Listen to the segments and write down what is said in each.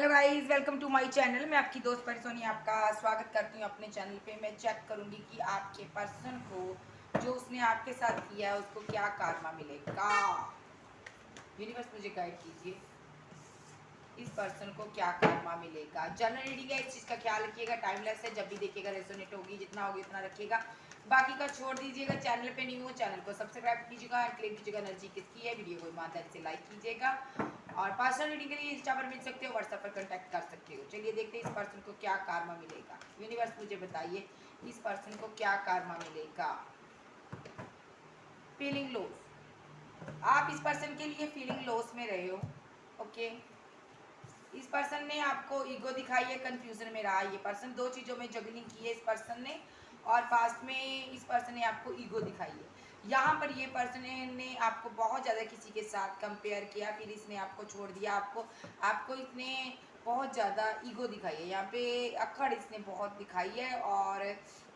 Hello guys, welcome to my channel. मैं आपकी दोस्त परिसोनी आपका स्वागत करती हूँ अपने चैनल पे। मैं चेक करूँगी कि आपके पर्सन को जो उसने आपके साथ किया है उसको क्या karma मिलेगा। यूनिवर्स मुझे गाइड कीजिए, इस पर्सन को क्या karma मिलेगा। जनरल रीडिंग है, इस चीज़ का ख्याल रखिएगा। टाइमलेस है, जब भी देखिएगा रेजोनेट होगी, जितना होगी उतना रखिएगा, बाकी का छोड़ दीजिएगा। चैनल पे न्यू हो, चैनल को सब्सक्राइब कीजिएगा, क्लिक कीजिएगा एनर्जी किसकी है, वीडियो को ईमानदारी से लाइक कीजिएगा। और पर्सनल रीडिंग के लिए इंस्टा पर मिल सकते हो, व्हाट्सएप पर कांटेक्ट कर सकते हो। चलिए देखते हैं इस पर्सन को क्या karma मिलेगा। यूनिवर्स मुझे बताइए, इस पर्सन को क्या karma मिलेगा। फीलिंग लॉस, आप इस पर्सन के लिए फीलिंग लॉस में रहे हो। ओके, इस पर्सन ने आपको ईगो दिखाई है, कंफ्यूजन में रहा है। ये पर्सन दो चीज़ों में जगलिंग की है इस पर्सन ने, और पास्ट में इस पर्सन ने आपको ईगो दिखाई है। यहाँ पर ये पर्सन ने आपको बहुत ज़्यादा किसी के साथ कंपेयर किया, फिर इसने आपको छोड़ दिया। आपको आपको इसने बहुत ज़्यादा ईगो दिखाई है, यहाँ पे अकड़ इसने बहुत दिखाई है, और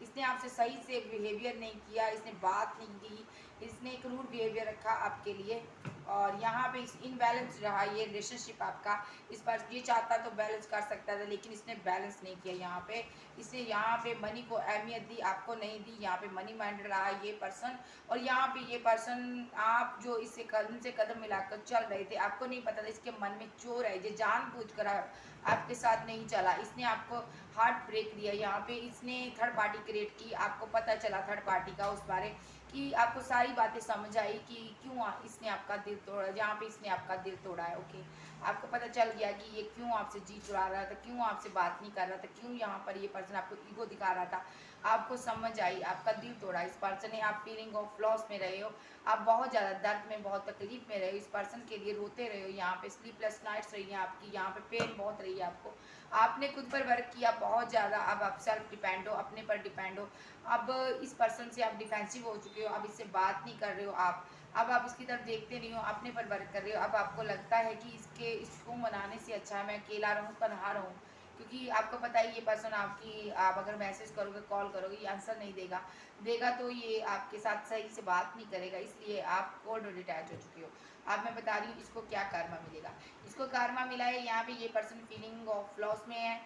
इसने आपसे सही से बिहेवियर नहीं किया, इसने बात नहीं की, इसने एक रूड बिहेवियर रखा आपके लिए। और यहाँ पे इस इनबैलेंस रहा ये रिलेशनशिप आपका। इस पर ये चाहता तो बैलेंस कर सकता था, लेकिन इसने बैलेंस नहीं किया। यहाँ पे इसने यहाँ पे मनी को अहमियत दी, आपको नहीं दी। यहाँ पे मनी माइंडेड रहा ये पर्सन, और यहाँ पे ये पर्सन आप जो इससे कदम से कदम मिलाकर चल रहे थे, आपको नहीं पता था इसके मन में चोर है। ये जानबूझकर आपके साथ नहीं चला, इसने आपको हार्ट ब्रेक दिया। यहाँ पे इसने थर्ड पार्टी क्रिएट की, आपको पता चला थर्ड पार्टी का उस बारे कि आपको सारी बातें समझ आई कि क्यों इसने आपका दिल तोड़ा। जहाँ पे इसने आपका दिल तोड़ा है, ओके, आपको पता चल गया कि ये क्यों आपसे जी चुरा रहा था, क्यों आपसे बात नहीं कर रहा था, क्यों यहाँ पर ये पर्सन आपको ईगो दिखा रहा था। आपको समझ आई, आपका दिल तोड़ा इस पर्सन ने। आप फीलिंग ऑफ लॉस में रहे हो, आप बहुत ज़्यादा दर्द में, बहुत तकलीफ में रहे हो, इस पर्सन के लिए रोते रहे हो। यहाँ पे स्लीपलेस नाइट्स रही हैं आपकी, यहाँ पे पेन बहुत रही है आपको। आपने खुद पर वर्क किया बहुत ज़्यादा, अब आप सेल्फ डिपेंड हो, अपने पर डिपेंड हो। अब इस पर्सन से आप डिफेंसिव हो चुके हो, अब इससे बात नहीं कर रहे हो आप। अब आप इसकी तरफ देखते नहीं हो, अपने पर वर्क कर रहे हो। अब आपको लगता है कि इसको मनाने से अच्छा है मैं अकेला रहूँ, तनहा रहूँ, क्योंकि आपको पता है ये पर्सन आपकी, आप अगर मैसेज करोगे, कॉल करोगे, ये आंसर नहीं देगा। देगा तो ये आपके साथ सही से बात नहीं करेगा, इसलिए आप कोल्ड और डिटैच हो चुके हो। अब मैं बता रही हूँ इसको क्या karma मिलेगा। इसको karma मिला है, यहाँ पे ये पर्सन फीलिंग ऑफ लॉस में है,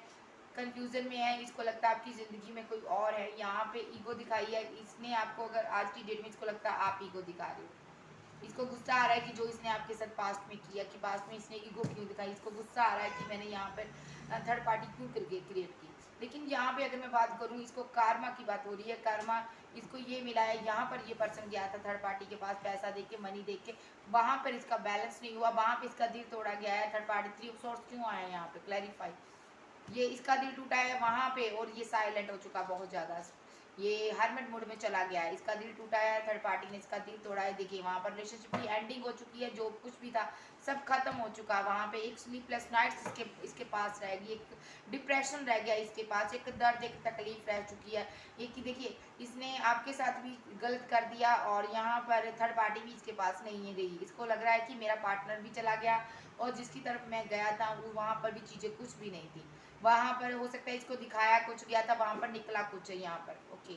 कंफ्यूजन में है। इसको लगता है आपकी ज़िंदगी में कोई और है। यहाँ पे ईगो दिखाई है इसने आपको, अगर आज की डेट में इसको लगता है आप ईगो दिखा रहे हो। इसको गुस्सा आ रहा है कि जो इसने आपके साथ पास्ट में किया, कि पास्ट में इसने ईगो क्यों दिखाई। इसको गुस्सा आ रहा है कि मैंने यहाँ पर थर्ड पार्टी क्यों करके क्रिएट की। लेकिन यहाँ पे अगर मैं बात करूँ, इसको karma की बात हो रही है। karma इसको ये मिला है, यहाँ पर ये पर्सन गया था थर्ड पार्टी के पास पैसा दे के, मनी दे के, वहाँ पर इसका बैलेंस नहीं हुआ, वहाँ पे इसका दिल तोड़ा गया है। Third party three of source क्यों आया है यहाँ पे, क्लैरिफाई। ये इसका दिल टूटा है वहाँ पे, और ये साइलेंट हो चुका बहुत ज़्यादा, ये हरमट मोड में चला गया है। इसका दिल टूटा है, थर्ड पार्टी ने इसका दिल तोड़ा है। देखिए वहाँ पर रिलेशनशिप की एंडिंग हो चुकी है, जो कुछ भी था सब खत्म हो चुका। वहाँ पे एक स्लीपलेस नाइट्स इसके पास रहेगी, एक डिप्रेशन रह गया इसके पास, एक दर्द, एक तकलीफ रह चुकी है। एक कि देखिए इसने आपके साथ भी गलत कर दिया, और यहाँ पर थर्ड पार्टी भी इसके पास नहीं है गई। इसको लग रहा है कि मेरा पार्टनर भी चला गया, और जिसकी तरफ मैं गया था वो वहाँ पर भी चीज़ें कुछ भी नहीं थी। वहाँ पर हो सकता है इसको दिखाया कुछ गया था, वहाँ पर निकला कुछ है यहाँ पर, ओके।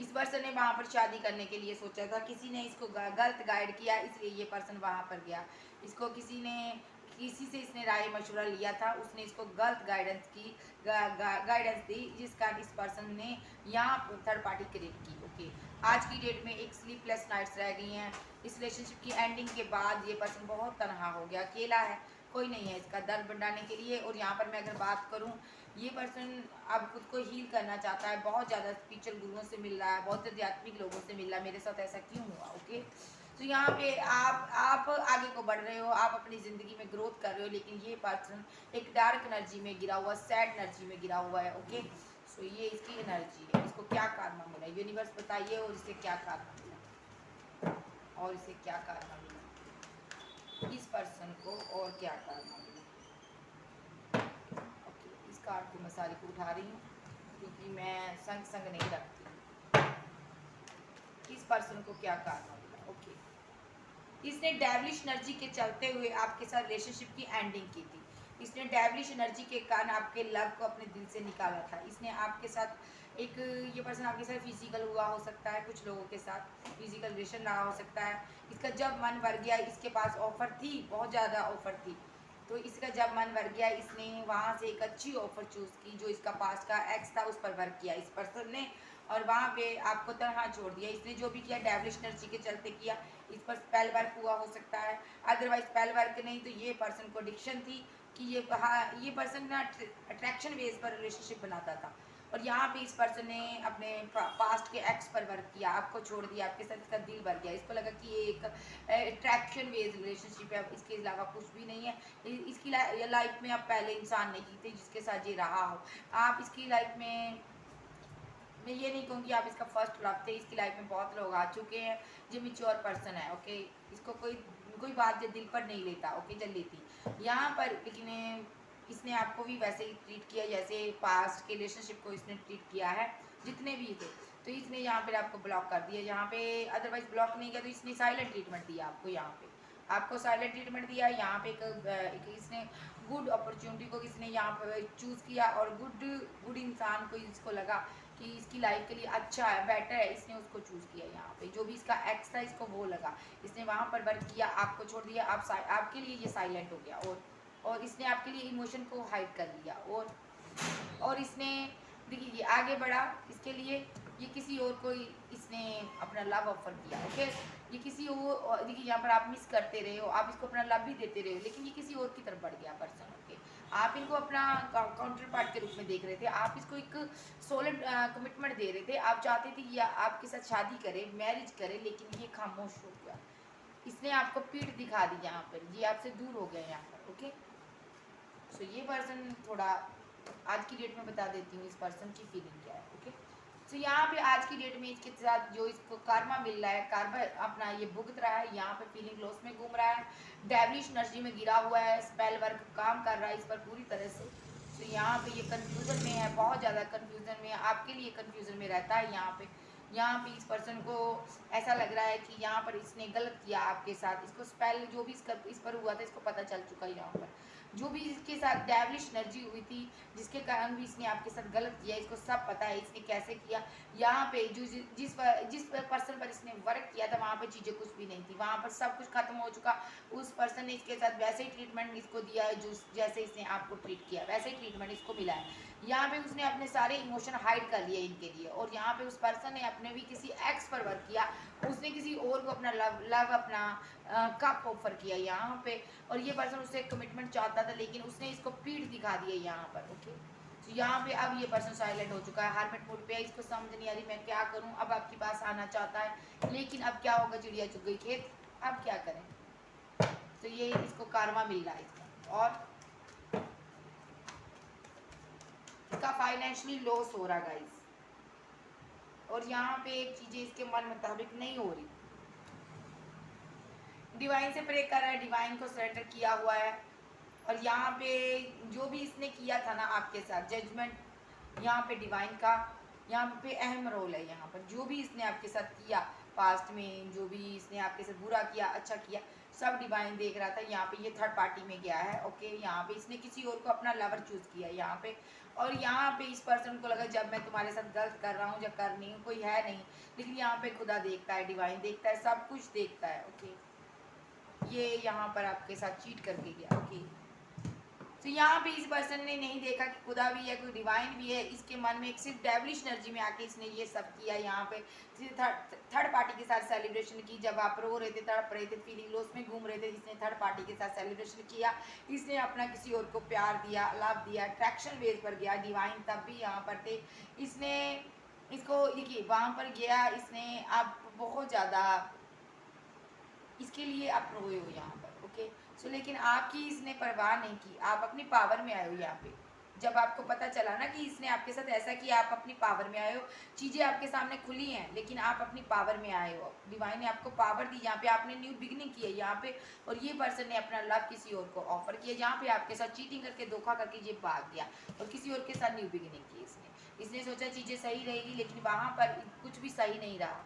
इस पर्सन ने वहाँ पर शादी करने के लिए सोचा था, किसी ने इसको गलत गाइड किया, इसलिए ये पर्सन वहाँ पर गया। इसको किसी से इसने राय मशवरा लिया था, उसने इसको गलत गाइडेंस की, गाइडेंस दी, जिस कारण इस पर्सन ने यहाँ थर्ड पार्टी क्रिएट की, ओके। आज की डेट में एक स्लीपलेस नाइट्स रह गई हैं। इस रिलेशनशिप की एंडिंग के बाद ये पर्सन बहुत तनहा हो गया, अकेला है, कोई नहीं है इसका दर्द बढ़ाने के लिए। और यहाँ पर मैं अगर बात करूँ, ये पर्सन अब खुद को हील करना चाहता है, बहुत ज़्यादा स्पिरिचुअल गुरुओं से मिल रहा है, बहुत आध्यात्मिक लोगों से मिल रहा है। मेरे साथ ऐसा क्यों हुआ, ओके। तो यहाँ पे आप आगे को बढ़ रहे हो, आप अपनी ज़िंदगी में ग्रोथ कर रहे हो, लेकिन ये पर्सन एक डार्क एनर्जी में गिरा हुआ, सैड एनर्जी में गिरा हुआ है, ओके। सो ये इसकी एनर्जी है। इसको क्या karma मिला, यूनिवर्स बताइए, और इसे क्या karma मिला, और इसे क्या karma मिला इस पर्सन को, और क्या karma मिला। ओके, इस कार्ड को मैं सारी को उठा रही हूँ, क्योंकि मैं संग संग नहीं रखती। इस पर्सन को क्या karma मिला, ओके। इसने डेविलिश एनर्जी के चलते हुए आपके साथ रिलेशनशिप की एंडिंग की थी। इसने डेविलिश एनर्जी के कारण आपके लव को अपने दिल से निकाला था। इसने आपके साथ एक, ये पर्सन आपके साथ फिजिकल हुआ हो सकता है, कुछ लोगों के साथ फिजिकल रिलेशन रहा हो सकता है। इसका जब मन भर गया, इसके पास ऑफर थी, बहुत ज़्यादा ऑफर थी, तो इसका जब मन भर गया, इसने वहाँ से एक अच्छी ऑफर चूज़ की जो इसका पास्ट का एक्स था उस पर वर्क किया इस पर्सन ने, और वहाँ पे आपको तनहा छोड़ दिया। इसने जो भी किया डेविलिश एनर्जी के चलते किया। इस पर स्पेल वर्क हुआ हो सकता है, अदरवाइज स्पेल वर्क नहीं तो ये पर्सन को एडिक्शन थी कि ये पर्सन ना अट्रैक्शन बेस पर रिलेशनशिप बनाता था, और यहाँ पे इस पर्सन ने अपने पास्ट के एक्स पर वर्क किया, आपको छोड़ दिया, आपके साथ इसका दिल भर गया, इसको लगा कि ये एक अट्रैक्शन बेस्ड रिलेशनशिप है, इसके अलावा कुछ भी नहीं है। इसकी लाइफ में आप पहले इंसान नहीं थे जिसके साथ ये रहा हो। आप इसकी लाइफ में, मैं ये नहीं कहूँगी आप इसका फर्स्ट लव थे, इसकी लाइफ में बहुत लोग आ चुके हैं जो मेच्योर पर्सन है, ओके। इसको कोई कोई बात जो दिल पर नहीं लेता, ओके, जल लेती यहाँ पर, लेकिन इसने आपको भी वैसे ही ट्रीट किया जैसे पास्ट के रिलेशनशिप को इसने ट्रीट किया है जितने भी थे। तो इसने यहाँ पर आपको ब्लॉक कर दिया, यहाँ पे अदरवाइज ब्लॉक नहीं किया तो इसने साइलेंट ट्रीटमेंट दिया आपको, यहाँ पे आपको साइलेंट ट्रीटमेंट दिया। यहाँ पे एक इसने गुड अपॉर्चुनिटी को इसने यहाँ पर चूज़ किया, और गुड इंसान को इसको लगा कि इसकी लाइफ के लिए अच्छा है, बेटर है, इसने उसको चूज़ किया। यहाँ पे जो भी इसका एक्स था इसको वो लगा, इसने वहाँ पर वर्क किया, आपको छोड़ दिया, आपके लिए ये साइलेंट हो गया, और इसने आपके लिए इमोशन को हाइड कर लिया, और इसने देखिए ये आगे बढ़ा, इसके लिए ये किसी और को इसने अपना लव ऑफर किया, ओके। ये किसी और, देखिए यहाँ पर आप मिस करते रहे हो, आप इसको अपना लव भी देते रहे हो, लेकिन ये किसी और की तरफ बढ़ गया पर्सन, ओके। आप इनको अपना काउंटर पार्ट के रूप में देख रहे थे, आप इसको एक सोलिड कमिटमेंट दे रहे थे, आप चाहते थे कि आपके साथ शादी करे, मैरिज करे, लेकिन ये खामोश हो गया, इसने आपको पीठ दिखा दी, यहाँ पर ये आपसे दूर हो गया यहाँ पर, ओके। सो ये पर्सन थोड़ा आज की डेट में बता देती हूँ इस पर्सन की फीलिंग क्या है, ओके। तो यहाँ पे आज की डेट में इसके साथ जो इसको कार्मा मिल रहा है, कार्मा अपना ये भुगत रहा है, यहाँ पे फीलिंग लॉस में घूम रहा है, डेविलिश एनर्जी में गिरा हुआ है, स्पेल वर्क काम कर रहा है इस पर पूरी तरह से। तो यहाँ पे ये कंफ्यूजन में है, बहुत ज़्यादा कंफ्यूजन में है, आपके लिए कंफ्यूजन में रहता है। यहाँ पे इस पर्सन को ऐसा लग रहा है कि यहाँ पर इसने गलत किया आपके साथ, इसको स्पेल जो भी इस पर हुआ था इसको पता चल चुका है। यहाँ पर जो भी इसके साथ डेविलिश एनर्जी हुई थी जिसके कारण भी इसने आपके साथ गलत किया, इसको सब पता है इसने कैसे किया। यहाँ पे जो जिस पर्सन पर इसने वर्क किया था वहाँ पे चीज़ें कुछ भी नहीं थी, वहाँ पर सब कुछ खत्म हो चुका। उस पर्सन ने इसके साथ वैसे ही ट्रीटमेंट इसको दिया है जो जैसे इसने आपको ट्रीट किया, वैसे ही ट्रीटमेंट इसको मिला है। यहाँ पे उसने अपने सारे इमोशन हाइड कर लिए इनके लिए, और यहाँ पे उस पर्सन ने अपने भी किसी एक्स पर वर्क किया, उसने किसी और को अपना लव अपना कप ऑफर किया यहाँ पे, और ये पर्सन उससे कमिटमेंट चाहता था लेकिन उसने इसको पीठ दिखा दिया यहाँ पर, ओके। तो यहाँ पे अब ये पर्सन साइलेंट हो चुका है, हार्मेट मोड पे है, इसको समझ नहीं आ रही मैं क्या करूँ, अब आपके पास आना चाहता है लेकिन अब क्या होगा, चिड़िया चुग गई खेत, अब क्या करें। तो ये इसको कारमा मिल रहा है इसका, और इसका फाइनेंशियली लॉस हो रहा गाइस, और यहाँ पे एक चीजें इसके मन मुताबिक नहीं हो रही। डिवाइन से प्रे कर रहा है, डिवाइन को सरेंडर किया हुआ है, और यहाँ पे जो भी इसने किया था ना आपके साथ जजमेंट, यहाँ पे डिवाइन का यहाँ पे अहम रोल है। यहाँ पर जो भी इसने आपके साथ किया पास्ट में, जो भी इसने आपके साथ बुरा किया अच्छा किया, सब डिवाइन देख रहा था। यहाँ पे ये थर्ड पार्टी में गया है, ओके। यहाँ पे इसने किसी और को अपना लवर चूज किया यहाँ पे, और यहाँ पे इस पर्सन को लगा जब मैं तुम्हारे साथ गलत कर रहा हूँ या कर नहीं हूँ, कोई है नहीं, लेकिन यहाँ पे खुदा देखता है, डिवाइन देखता है, सब कुछ देखता है, ओके। ये यहाँ पर आपके साथ चीट करके गया, ओके। तो यहाँ पे इस पर्सन ने नहीं देखा कि खुदा भी है, कोई डिवाइन भी है, इसके मन में एक सिर्फ डेविलिश एनर्जी में आके इसने ये सब किया। यहाँ पे थर्ड पार्टी के साथ सेलिब्रेशन की, जब आप रो रहे थे, तड़प रहे थे, फीलिंग लॉस में घूम रहे थे, इसने थर्ड पार्टी के साथ सेलिब्रेशन किया, इसने अपना किसी और को प्यार दिया, लव दिया, अट्रैक्शन बेस पर गया। डिवाइन तब भी यहाँ पर थे, इसने इसको देखिए वहाँ पर गया, इसने आप बहुत ज़्यादा इसके लिए आप रोए हो यहाँ पर, ओके। सो लेकिन आपकी इसने परवाह नहीं की, आप अपनी पावर में आए हो यहाँ पे। जब आपको पता चला ना कि इसने आपके साथ ऐसा किया, आप अपनी पावर में आए हो, चीज़ें आपके सामने खुली हैं लेकिन आप अपनी पावर में आए हो, डिवाइन ने आपको पावर दी, यहाँ पे आपने न्यू बिगिनिंग की है यहाँ पे। और ये पर्सन ने अपना लव किसी और को ऑफर किया, जहाँ पे आपके साथ चीटिंग करके धोखा करके ये भाग गया और किसी और के साथ न्यू बिगिनिंग की इसने सोचा चीज़ें सही रहेगी, लेकिन वहाँ पर कुछ भी सही नहीं रहा।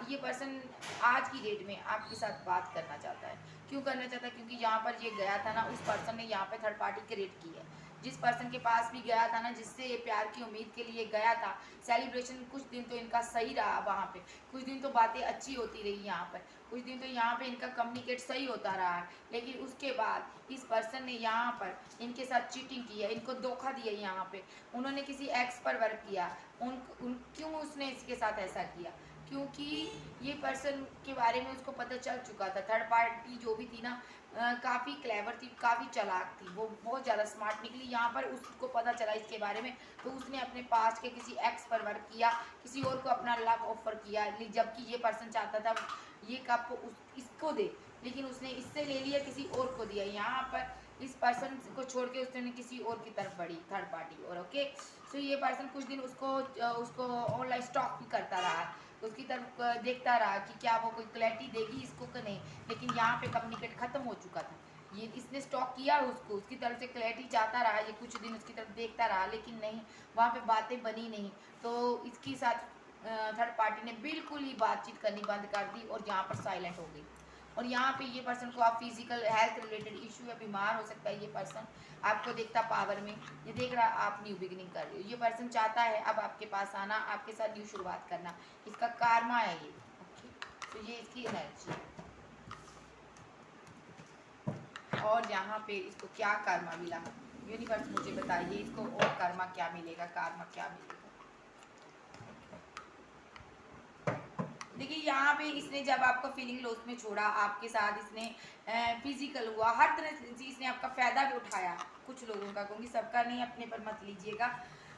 ये पर्सन आज की डेट में आपके साथ बात करना चाहता है। क्यों करना चाहता है? क्योंकि यहाँ पर ये गया था ना, उस पर्सन ने यहाँ पे थर्ड पार्टी क्रिएट की है, जिस पर्सन के पास भी गया था ना, जिससे ये प्यार की उम्मीद के लिए गया था, सेलिब्रेशन कुछ दिन तो इनका सही रहा वहाँ पे, कुछ दिन तो बातें अच्छी होती रही यहाँ पर, कुछ दिन तो यहाँ पे इनका कम्युनिकेट सही होता रहा है। लेकिन उसके बाद इस पर्सन ने यहाँ पर इनके साथ चीटिंग की है, इनको धोखा दिया यहाँ पे, उन्होंने किसी एक्स पर वर्क किया। क्यों उसने इसके साथ ऐसा किया? क्योंकि ये पर्सन के बारे में उसको पता चल चुका था। थर्ड पार्टी जो भी थी ना, काफ़ी क्लेवर थी, काफ़ी चालाक थी, वो बहुत ज़्यादा स्मार्ट निकली। यहाँ पर उसको पता चला इसके बारे में, तो उसने अपने पास के किसी एक्स पर वर्क किया, किसी और को अपना लव ऑफर किया, जबकि ये पर्सन चाहता था ये कप इसको दे, लेकिन उसने इससे ले लिया, किसी और को दिया। यहाँ पर इस पर्सन को छोड़ के उसने किसी और की तरफ बढ़ी, थर्ड पार्टी और। ओके, सो ये पर्सन कुछ दिन उसको ऑनलाइन स्टॉक भी करता रहा, उसकी तरफ देखता रहा कि क्या वो कोई क्लैरिटी देगी इसको कि नहीं। लेकिन यहाँ पे कम्युनिकेट खत्म हो चुका था, ये इसने स्टॉक किया उसको, उसकी तरफ से क्लैरिटी चाहता रहा, ये कुछ दिन उसकी तरफ देखता रहा, लेकिन नहीं, वहाँ पे बातें बनी नहीं। तो इसके साथ थर्ड पार्टी ने बिल्कुल ही बातचीत करनी बंद कर दी और यहाँ पर साइलेंट हो गई। और यहाँ पे ये पर्सन को आप फिजिकल हेल्थ रिलेटेड इशू है, बीमार हो सकता है ये पर्सन, आपको देखता पावर में, ये देख रहा आप न्यू बिगिनिंग कर रहे हो। ये पर्सन चाहता है अब आपके पास आना, आपके साथ न्यू शुरुआत करना, इसका कारमा है ये। ओके, तो ये इसकी एनर्जी। और यहाँ पे इसको क्या कर्मा मिला, यूनिवर्स मुझे बताइए इसको, और कर्मा क्या मिलेगा, कर्मा क्या मिलेगा। देखिए यहाँ पे इसने जब आपको फीलिंग लॉस में छोड़ा, आपके साथ इसने फिजिकल हुआ, हर तरह से इसने आपका फ़ायदा भी उठाया। कुछ लोगों का कहूँगी, सबका नहीं, अपने पर मत लीजिएगा।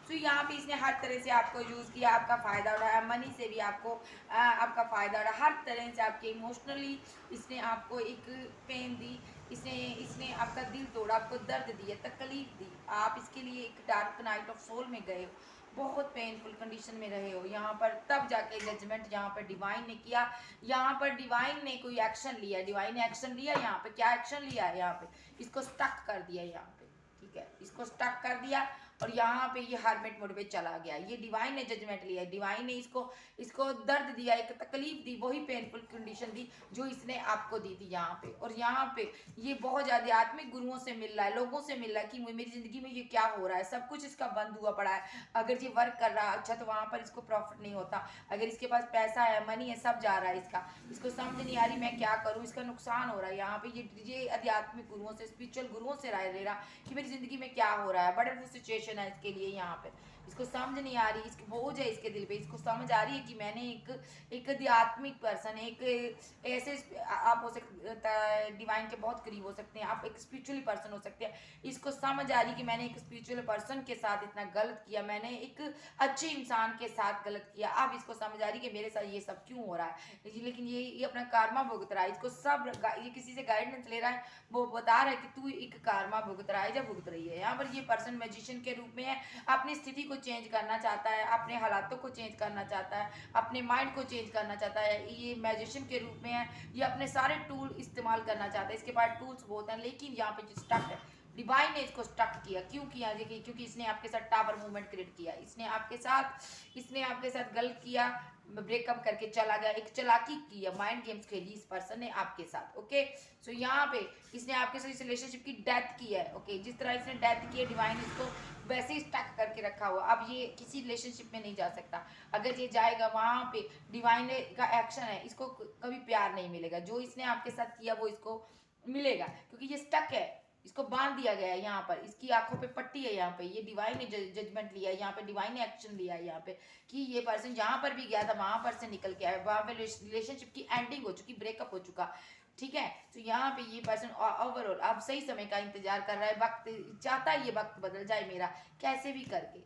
तो यहाँ पे इसने हर तरह से आपको यूज़ किया, आपका फ़ायदा उठाया, मनी से भी आपको आपका फ़ायदा उठाया, हर तरह से आपके इमोशनली इसने आपको एक पेन दी, इसने इसने आपका दिल तोड़ा, आपको दर्द दिया, तकलीफ दी, आप इसके लिए एक डार्क नाइट ऑफ सोल में गए हो, बहुत पेनफुल कंडीशन में रहे हो यहाँ पर, तब जाके जजमेंट यहाँ पर डिवाइन ने किया। यहाँ पर डिवाइन ने कोई एक्शन लिया, डिवाइन ने एक्शन लिया, यहाँ पे क्या एक्शन लिया है, यहाँ पे इसको स्टक कर दिया यहाँ पे, ठीक है, इसको स्टक कर दिया और यहाँ पे ये हार्मेट मोड पे चला गया। ये डिवाइन ने जजमेंट लिया, डिवाइन ने इसको इसको दर्द दिया, एक तकलीफ दी, वही पेनफुल कंडीशन दी जो इसने आपको दी थी यहाँ पे। और यहाँ पे ये बहुत ज़्यादा आत्मिक गुरुओं से मिल रहा है, लोगों से मिल रहा है कि मेरी ज़िंदगी में ये क्या हो रहा है, सब कुछ इसका बंद हुआ पड़ा है। अगर ये वर्क कर रहा है अच्छा, तो वहाँ पर इसको प्रॉफिट नहीं होता, अगर इसके पास पैसा है, मनी है, सब जा रहा है इसका, इसको समझ नहीं आ रही मैं क्या करूँ, इसका नुकसान हो रहा है। यहाँ पे ये आध्यात्मिक गुरुओं से, स्पिरिचुअल गुरुओं से राय ले रहा कि मेरी ज़िंदगी में क्या हो रहा है, बड़ा सिचुएशन है इसके लिए। यहाँ पे इसको समझ नहीं आ रही, इसकी बोझ है इसके दिल पे, इसको समझ आ रही है कि मैंने एक आध्यात्मिक पर्सन, एक ऐसे आप हो सकता है डिवाइन के बहुत करीब हो सकते हैं, आप एक स्पिरिचुअल पर्सन हो सकते हैं। इसको समझ आ रही कि मैंने एक स्पिरिचुअल पर्सन के साथ इतना गलत किया, मैंने एक अच्छे इंसान के साथ गलत किया। अब इसको समझ आ रही कि मेरे साथ ये सब क्यों हो रहा है, लेकिन ये अपना कारमा भुगत रहा है। इसको सब ये किसी से गाइडेंस ले रहा है, वो बता रहा है कि तू एक कारमा भुगत रहा है या भुगत रही है। यहाँ पर ये पर्सन मैजिशियन के रूप में है, अपनी स्थिति को चेंज करना चाहता है, अपने हालातों को चेंज करना चाहता है, अपने माइंड को चेंज करना चाहता है। ये मैजिशियन के रूप में है, ये अपने सारे टूल इस्तेमाल करना चाहता है, इसके पास टूल्स बहुत हैं, लेकिन यहाँ पे जो स्टक है, डिवाइन ने इसको स्टक किया। क्यों किया? देखिए, क्योंकि इसने आपके साथ टावर मूवमेंट क्रिएट किया, इसने आपके साथ गलत किया, ब्रेकअप करके चला गया, एक चालाकी की है, माइंड गेम्स खेली इस पर्सन ने आपके साथ। ओके, सो यहाँ पे इसने आपके साथ इस रिलेशनशिप की डेथ की है। ओके, जिस तरह इसने डेथ की है, डिवाइन इसको वैसे ही स्टक करके रखा हुआ, अब ये किसी रिलेशनशिप में नहीं जा सकता। अगर ये जाएगा वहाँ पे, डिवाइन का एक्शन है, इसको कभी प्यार नहीं मिलेगा, जो इसने आपके साथ किया वो इसको मिलेगा, क्योंकि ये स्टक है, इसको बांध दिया गया है। यहाँ पर इसकी आंखों पे पट्टी है, यहाँ पे ये डिवाइन ने जजमेंट लिया है, यहाँ पे डिवाइन ने एक्शन लिया है यहाँ पे कि ये पर्सन जहाँ पर भी गया था वहां पर से निकल के आया, वहां पे रिलेशनशिप की एंडिंग हो चुकी, ब्रेकअप हो चुका, ठीक है। तो यहाँ पे ये पर्सन ओवरऑल अब सही समय का इंतजार कर रहा है, वक्त चाहता है ये वक्त बदल जाए मेरा, कैसे भी करके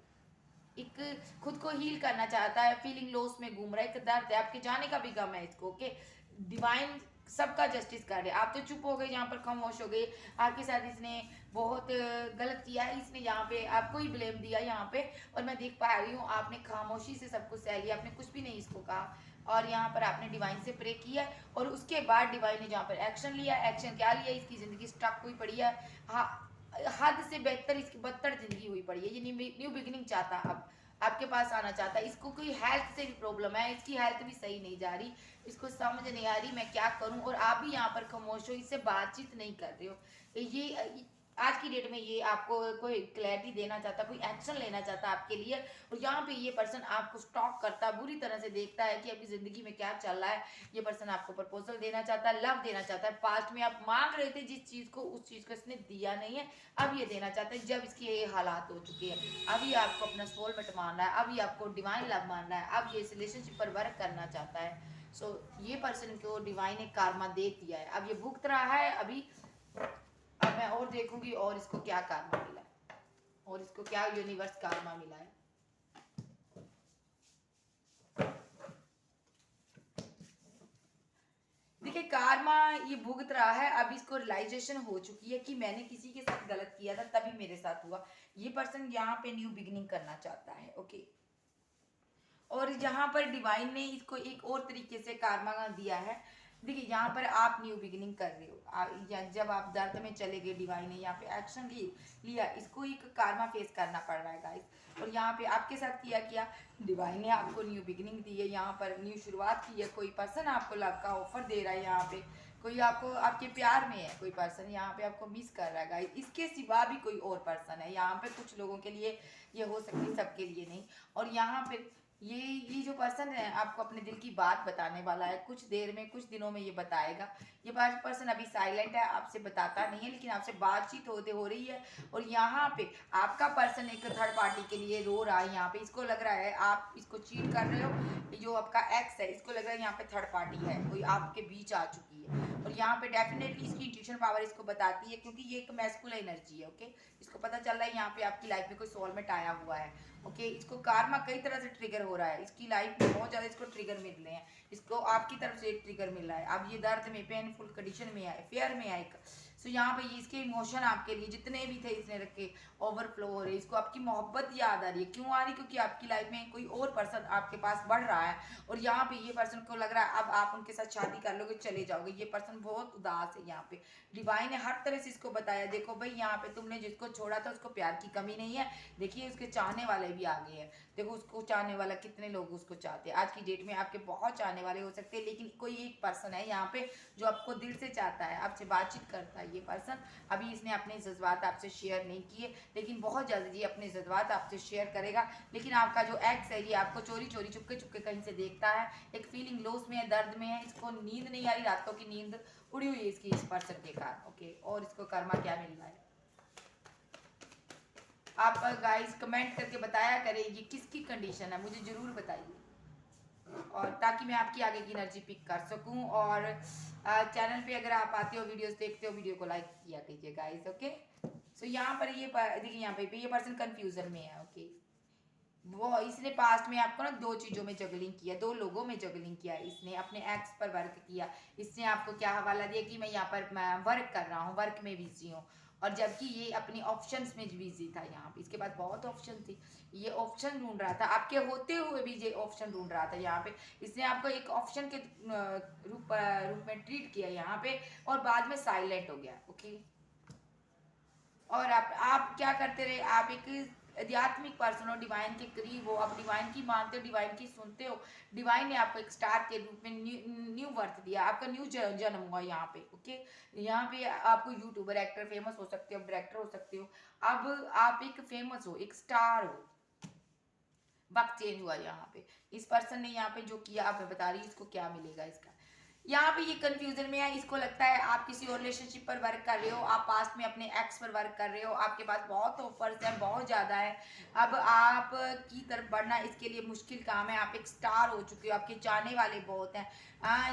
एक खुद को हील करना चाहता है, फीलिंग लॉस में घूम रहा है, एक दर्द है, आपके जाने का भी गम है इसको। ओके, डिवाइन सबका जस्टिस कर रहे, आप तो चुप हो गए, यहाँ पर खामोश हो गए, आपके साथ इसने बहुत गलत किया है, इसने यहाँ पे आपको ही ब्लेम दिया यहाँ पे, और मैं देख पा रही हूँ आपने खामोशी से सब कुछ सह लिया, आपने कुछ भी नहीं इसको कहा, और यहाँ पर आपने डिवाइन से प्रे किया, और उसके बाद डिवाइन ने जहाँ पर एक्शन लिया, एक्शन क्या लिया, इसकी ज़िंदगी स्टक हुई पड़ी है, हाँ, हद से बेहतर इसकी बदतर ज़िंदगी हुई पड़ी है, ये न्यू बिगिनिंग चाहता, अब आपके पास आना चाहता है। इसको कोई हेल्थ से भी प्रॉब्लम है, इसकी हेल्थ भी सही नहीं जा रही, इसको समझ नहीं आ रही मैं क्या करूं, और आप भी यहाँ पर खामोश हो, इससे बातचीत नहीं कर रहे हो। ये आज की डेट में ये आपको कोई क्लैरिटी देना चाहता, कोई एक्शन लेना चाहता आपके लिए, और यहाँ पे ये पर्सन आपको स्टॉक करता, बुरी तरह से देखता है कि आपकी ज़िंदगी में क्या चल रहा है। ये पर्सन आपको प्रपोजल देना चाहता है, लव देना चाहता है। पास्ट में आप मांग रहे थे जिस चीज़ को, उस चीज़ को इसने दिया नहीं है, अब ये देना चाहता है जब इसके ये हालात हो चुके हैं। अभी आपको अपना सोलमेट मान रहा है, अभी आपको डिवाइन लव मान रहा है, अब ये इस रिलेशनशिप पर वर्क करना चाहता है। सो ये पर्सन को डिवाइन ने कार्मा दे दिया है, अब ये भुगत रहा है। अभी अब मैं और देखूंगी और इसको क्या कार्मा मिला है, और इसको क्या यूनिवर्स कार्मा मिला है। देखिए कार्मा ये भुगत रहा है, अब इसको रियलाइजेशन हो चुकी है कि मैंने किसी के साथ गलत किया था तभी मेरे साथ हुआ। ये पर्सन यहाँ पे न्यू बिगिनिंग करना चाहता है, ओके। और यहाँ पर डिवाइन ने इसको एक और तरीके से कार्मा दिया है। देखिए यहाँ पर आप न्यू बिगिनिंग कर रहे हो, जब आप दर्द में चले गए, डिवाइन ने यहाँ पे एक्शन लिया, इसको एक कार्मा फेस करना पड़ रहा है गाइस। और यहाँ पे आपके साथ किया डिवाइन ने आपको न्यू बिगिनिंग दी है, यहाँ पर न्यू शुरुआत की है। कोई पर्सन आपको लव का ऑफर दे रहा है, यहाँ पे कोई आपको आपके प्यार में है, कोई पर्सन यहाँ पे आपको मिस कर रहा है गाइस। इसके सिवा भी कोई और पर्सन है यहाँ पे, कुछ लोगों के लिए ये हो सकती है, सबके लिए नहीं। और यहाँ पे ये जो पर्सन है आपको अपने दिल की बात बताने वाला है, कुछ देर में, कुछ दिनों में ये बताएगा। ये पर्सन अभी साइलेंट है, आपसे बताता नहीं है, लेकिन आपसे बातचीत हो रही है। और यहाँ पे आपका पर्सन एक थर्ड पार्टी के लिए रो रहा है। यहाँ पे इसको लग रहा है आप इसको चीट कर रहे हो। जो आपका एक्स है, इसको लग रहा है यहाँ पे थर्ड पार्टी है, कोई आपके बीच आ चुकी है। और यहाँ पे डेफिनेटली इसकी इंट्यूशन पावर इसको बताती है, क्योंकि ये एक मैस्कुलिन एनर्जी है, ओके। इसको पता चल रहा है यहाँ पे आपकी लाइफ में कोई सोलमेट आया हुआ है, ओके। इसको कार्मा कई तरह से ट्रिगर हो रहा है, इसकी लाइफ में बहुत ज़्यादा इसको ट्रिगर मिल रहे हैं, इसको आपकी तरफ से ट्रिगर मिल रहा है। अब ये दर्द में, पेनफुल कंडीशन में है, फेयर में है, सो यहाँ पे इसके इमोशन आपके लिए जितने भी थे इसने रखे ओवरफ्लो हो रहे। इसको आपकी मोहब्बत याद आ रही है, क्यों आ रही? क्योंकि आपकी लाइफ में कोई और पर्सन आपके पास बढ़ रहा है, और यहाँ पे ये पर्सन को लग रहा है अब आप उनके साथ शादी कर लोगे, चले जाओगे। ये पर्सन बहुत उदास है यहाँ पे। डिवाइन ने हर तरह से इसको बताया, देखो भाई यहाँ पे तुमने जिसको छोड़ा था उसको प्यार की कमी नहीं है, देखिए उसके चाहने वाले भी आ गए हैं, देखो उसको चाहने वाला, कितने लोग उसको चाहते हैं। आज की डेट में आपके बहुत चाहने वाले हो सकते हैं, लेकिन कोई एक पर्सन है यहाँ पे जो आपको दिल से चाहता है, आपसे बातचीत करता है। ये पर्सन अभी इसने अपने जज्बात आपसे शेयर नहीं किए, लेकिन बहुत जल्दी ये अपने जज्बात आपसे शेयर करेगा। लेकिन आपका जो एक्स है ये आपको चोरी चोरी चुपके चुपके कहीं से देखता है, एक फीलिंग लॉस में है, दर्द में है, इसको नींद नहीं आ रही, रातों की नींद उड़ी हुई है इसकी इस पर्सन के कारण, ओके। और इसको कर्मा क्या मिल रहा है आप गाइस कमेंट करके बताया करें ये किसकी कंडीशन है, मुझे जरूर बताइए, और ताकि मैं आपकी आगे की एनर्जी पिक कर सकूं। और चैनल पे अगर आप आते हो, वीडियोस देखते हो, वीडियो को लाइक किया कीजिए गाइस, ओके। सो यहाँ पर ये देखिए यहाँ पे ये पर्सन कंफ्यूजन में है, ओके। वो इसने पास्ट में आपको ना दो चीज़ों में जगलिंग किया, दो लोगों में जगलिंग किया। इसने अपने एक्स पर वर्क किया, इसने आपको क्या हवाला दिया कि मैं यहाँ पर वर्क कर रहा हूँ, वर्क में बिजी हूँ, और जबकि ये अपनी ऑप्शंस में बिजी था। यहाँ पे इसके पास बहुत ऑप्शन थी, ये ऑप्शन ढूंढ रहा था, आपके होते हुए भी ये ऑप्शन ढूंढ रहा था। यहाँ पे इसने आपको एक ऑप्शन के रूप में ट्रीट किया यहाँ पे, और बाद में साइलेंट हो गया, ओके। और आप क्या करते रहे, आप एक आध्यात्मिक पर्सन हो, डिवाइन के करीब हो, आप डिवाइन की मानते हो, डिवाइन की सुनते हो। डिवाइन ने आपको एक स्टार के रूप में न्यू बर्थ दिया, आपका न्यू जन्म हुआ यहाँ पे, ओके। यहाँ पे आपको यूट्यूबर, एक्टर, फेमस हो सकते हो, डायरेक्टर हो सकते हो, अब आप एक फेमस हो, एक स्टार हो। वक्त चेंज हुआ यहाँ पे, इस पर्सन ने यहाँ पे जो किया, आप मैं बता रही हूँ इसको क्या मिलेगा इसका। यहाँ पे ये कंफ्यूजन में है, इसको लगता है आप किसी और रिलेशनशिप पर वर्क कर रहे हो, आप पास्ट में अपने एक्स पर वर्क कर रहे हो, आपके पास बहुत ऑफर्स हैं, बहुत ज़्यादा है। अब आप की तरफ बढ़ना इसके लिए मुश्किल काम है, आप एक स्टार हो चुके हो, आपके चाहने वाले बहुत हैं।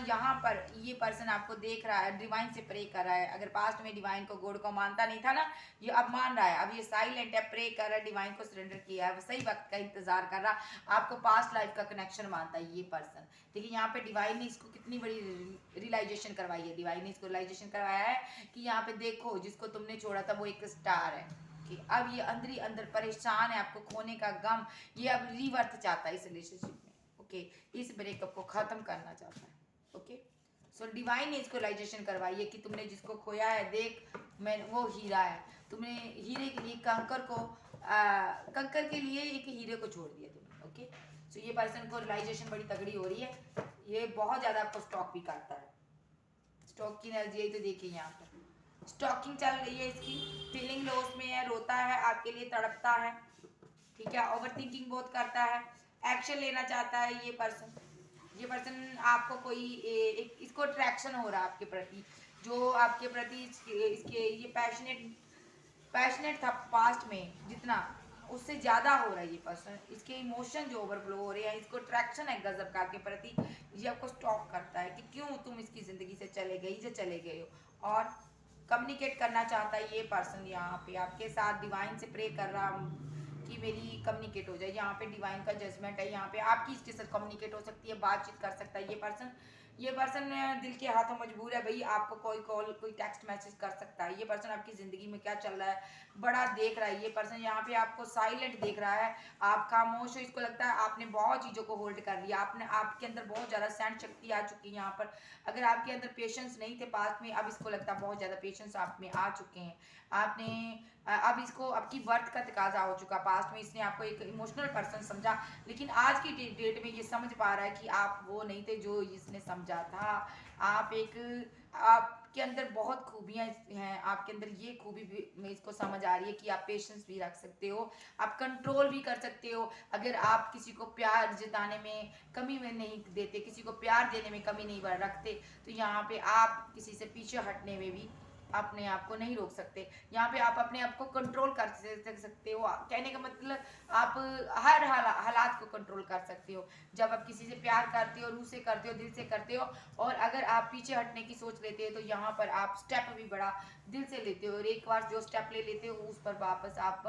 यहाँ पर ये पर्सन आपको देख रहा है, डिवाइन से प्रे कर रहा है। अगर पास्ट में डिवाइन को, गॉड को मानता नहीं था ना, ये अब मान रहा है, अब ये साइलेंट है, प्रे कर रहा है, डिवाइन को सरेंडर किया है, सही वक्त का इंतजार कर रहा, आपको पास्ट लाइफ का कनेक्शन मानता है ये पर्सन। देखिए यहाँ पे डिवाइन ने इसको कितनी बड़ी रियलाइजेशन करवाई है, डिवाइन ने इसको रियलाइजेशन करवाया है कि यहाँ पे देखो जिसको तुमने छोड़ा था वो एक स्टार है, कि अब ये अंदर ही अंदर परेशान है, आपको खोने का गम, ये अब रीवर्थ चाहता है इस रिलेशनशिप में, ओके। इस ब्रेकअप को खत्म करना चाहता है, ओके। सो डिवाइन ने इसको रियलाइजेशन करवाई है कि तुमने जिसको खोया है, देख मैं वो हीरा है, तुमने हीरे के लिए कंकर के लिए एक हीरे को छोड़ दिया तुमने, ओके। सो ये पर्सन को रियलाइजेशन बड़ी तगड़ी हो रही है, ये बहुत ज़्यादा आपको स्टॉक भी करता है, स्टॉक की एनर्जी है, तो देखिए यहाँ पर स्टॉकिंग चल रही है इसकी, फीलिंग लॉस में है, रोता है, आपके लिए तड़पता है, ठीक है, ओवर थिंकिंग बहुत करता है, एक्शन लेना चाहता है ये पर्सन आपको कोई एक इसको अट्रैक्शन हो रहा है आपके प्रति, जो आपके प्रति इसके ये पैशनेट था पास्ट में जितना, उससे ज्यादा हो रहा है ये पर्सन, इसके इमोशन जो ओवरफ्लो हो रहे हैं, इसको अट्रैक्शन है गजब का आपके प्रति, ये आपको स्टॉक करता है कि क्यों तुम इसकी जिंदगी से चले गए हो, और कम्युनिकेट करना चाहता है ये पर्सन यहाँ पे आपके साथ, डिवाइन से प्रे कर रहा कि मेरी कम्युनिकेट हो जाए, यहाँ पे डिवाइन का जजमेंट है, यहाँ पे आपकी इसके साथ कम्युनिकेट हो सकती है, बातचीत कर सकता है ये पर्सन दिल के हाथों मजबूर है भाई, आपको कोई कॉल कोई टेक्स्ट मैसेज कर सकता है, ये पर्सन आपकी जिंदगी में क्या चल रहा है बड़ा देख रहा है, ये पर्सन यहाँ पे आपको साइलेंट देख रहा है, आप खामोश हो, इसको लगता है आपने बहुत चीज़ों को होल्ड कर लिया, आपने आपके अंदर बहुत ज़्यादा सहन शक्ति आ चुकी है यहाँ पर, अगर आपके अंदर पेशेंस नहीं थे पास्ट में, अब इसको लगता है बहुत ज़्यादा पेशेंस आप में आ चुके हैं, आपने अब इसको आपकी वर्थ का तकाजा हो चुका, पास्ट में इसने आपको एक इमोशनल पर्सन समझा, लेकिन आज की डेट में ये समझ पा रहा है कि आप वो नहीं थे जो इसने समझा था, आपके अंदर बहुत खूबियाँ हैं, आपके अंदर ये खूबी भी में इसको समझ आ रही है कि आप पेशेंस भी रख सकते हो, आप कंट्रोल भी कर सकते हो, अगर आप किसी को प्यार जताने में कमी में नहीं देते, किसी को प्यार देने में कमी नहीं रखते, तो यहाँ पे आप किसी से पीछे हटने में भी अपने आप को नहीं रोक सकते, यहाँ पे आप अपने आप को कंट्रोल कर सकते हो, कहने का मतलब आप हर हालात को कंट्रोल कर सकते हो, जब आप किसी से प्यार करते हो, रूह से करते हो, दिल से करते हो, और अगर आप पीछे हटने की सोच लेते हो तो यहाँ पर आप स्टेप भी बड़ा दिल से लेते हो, और एक बार जो स्टेप ले लेते हो उस पर वापस आप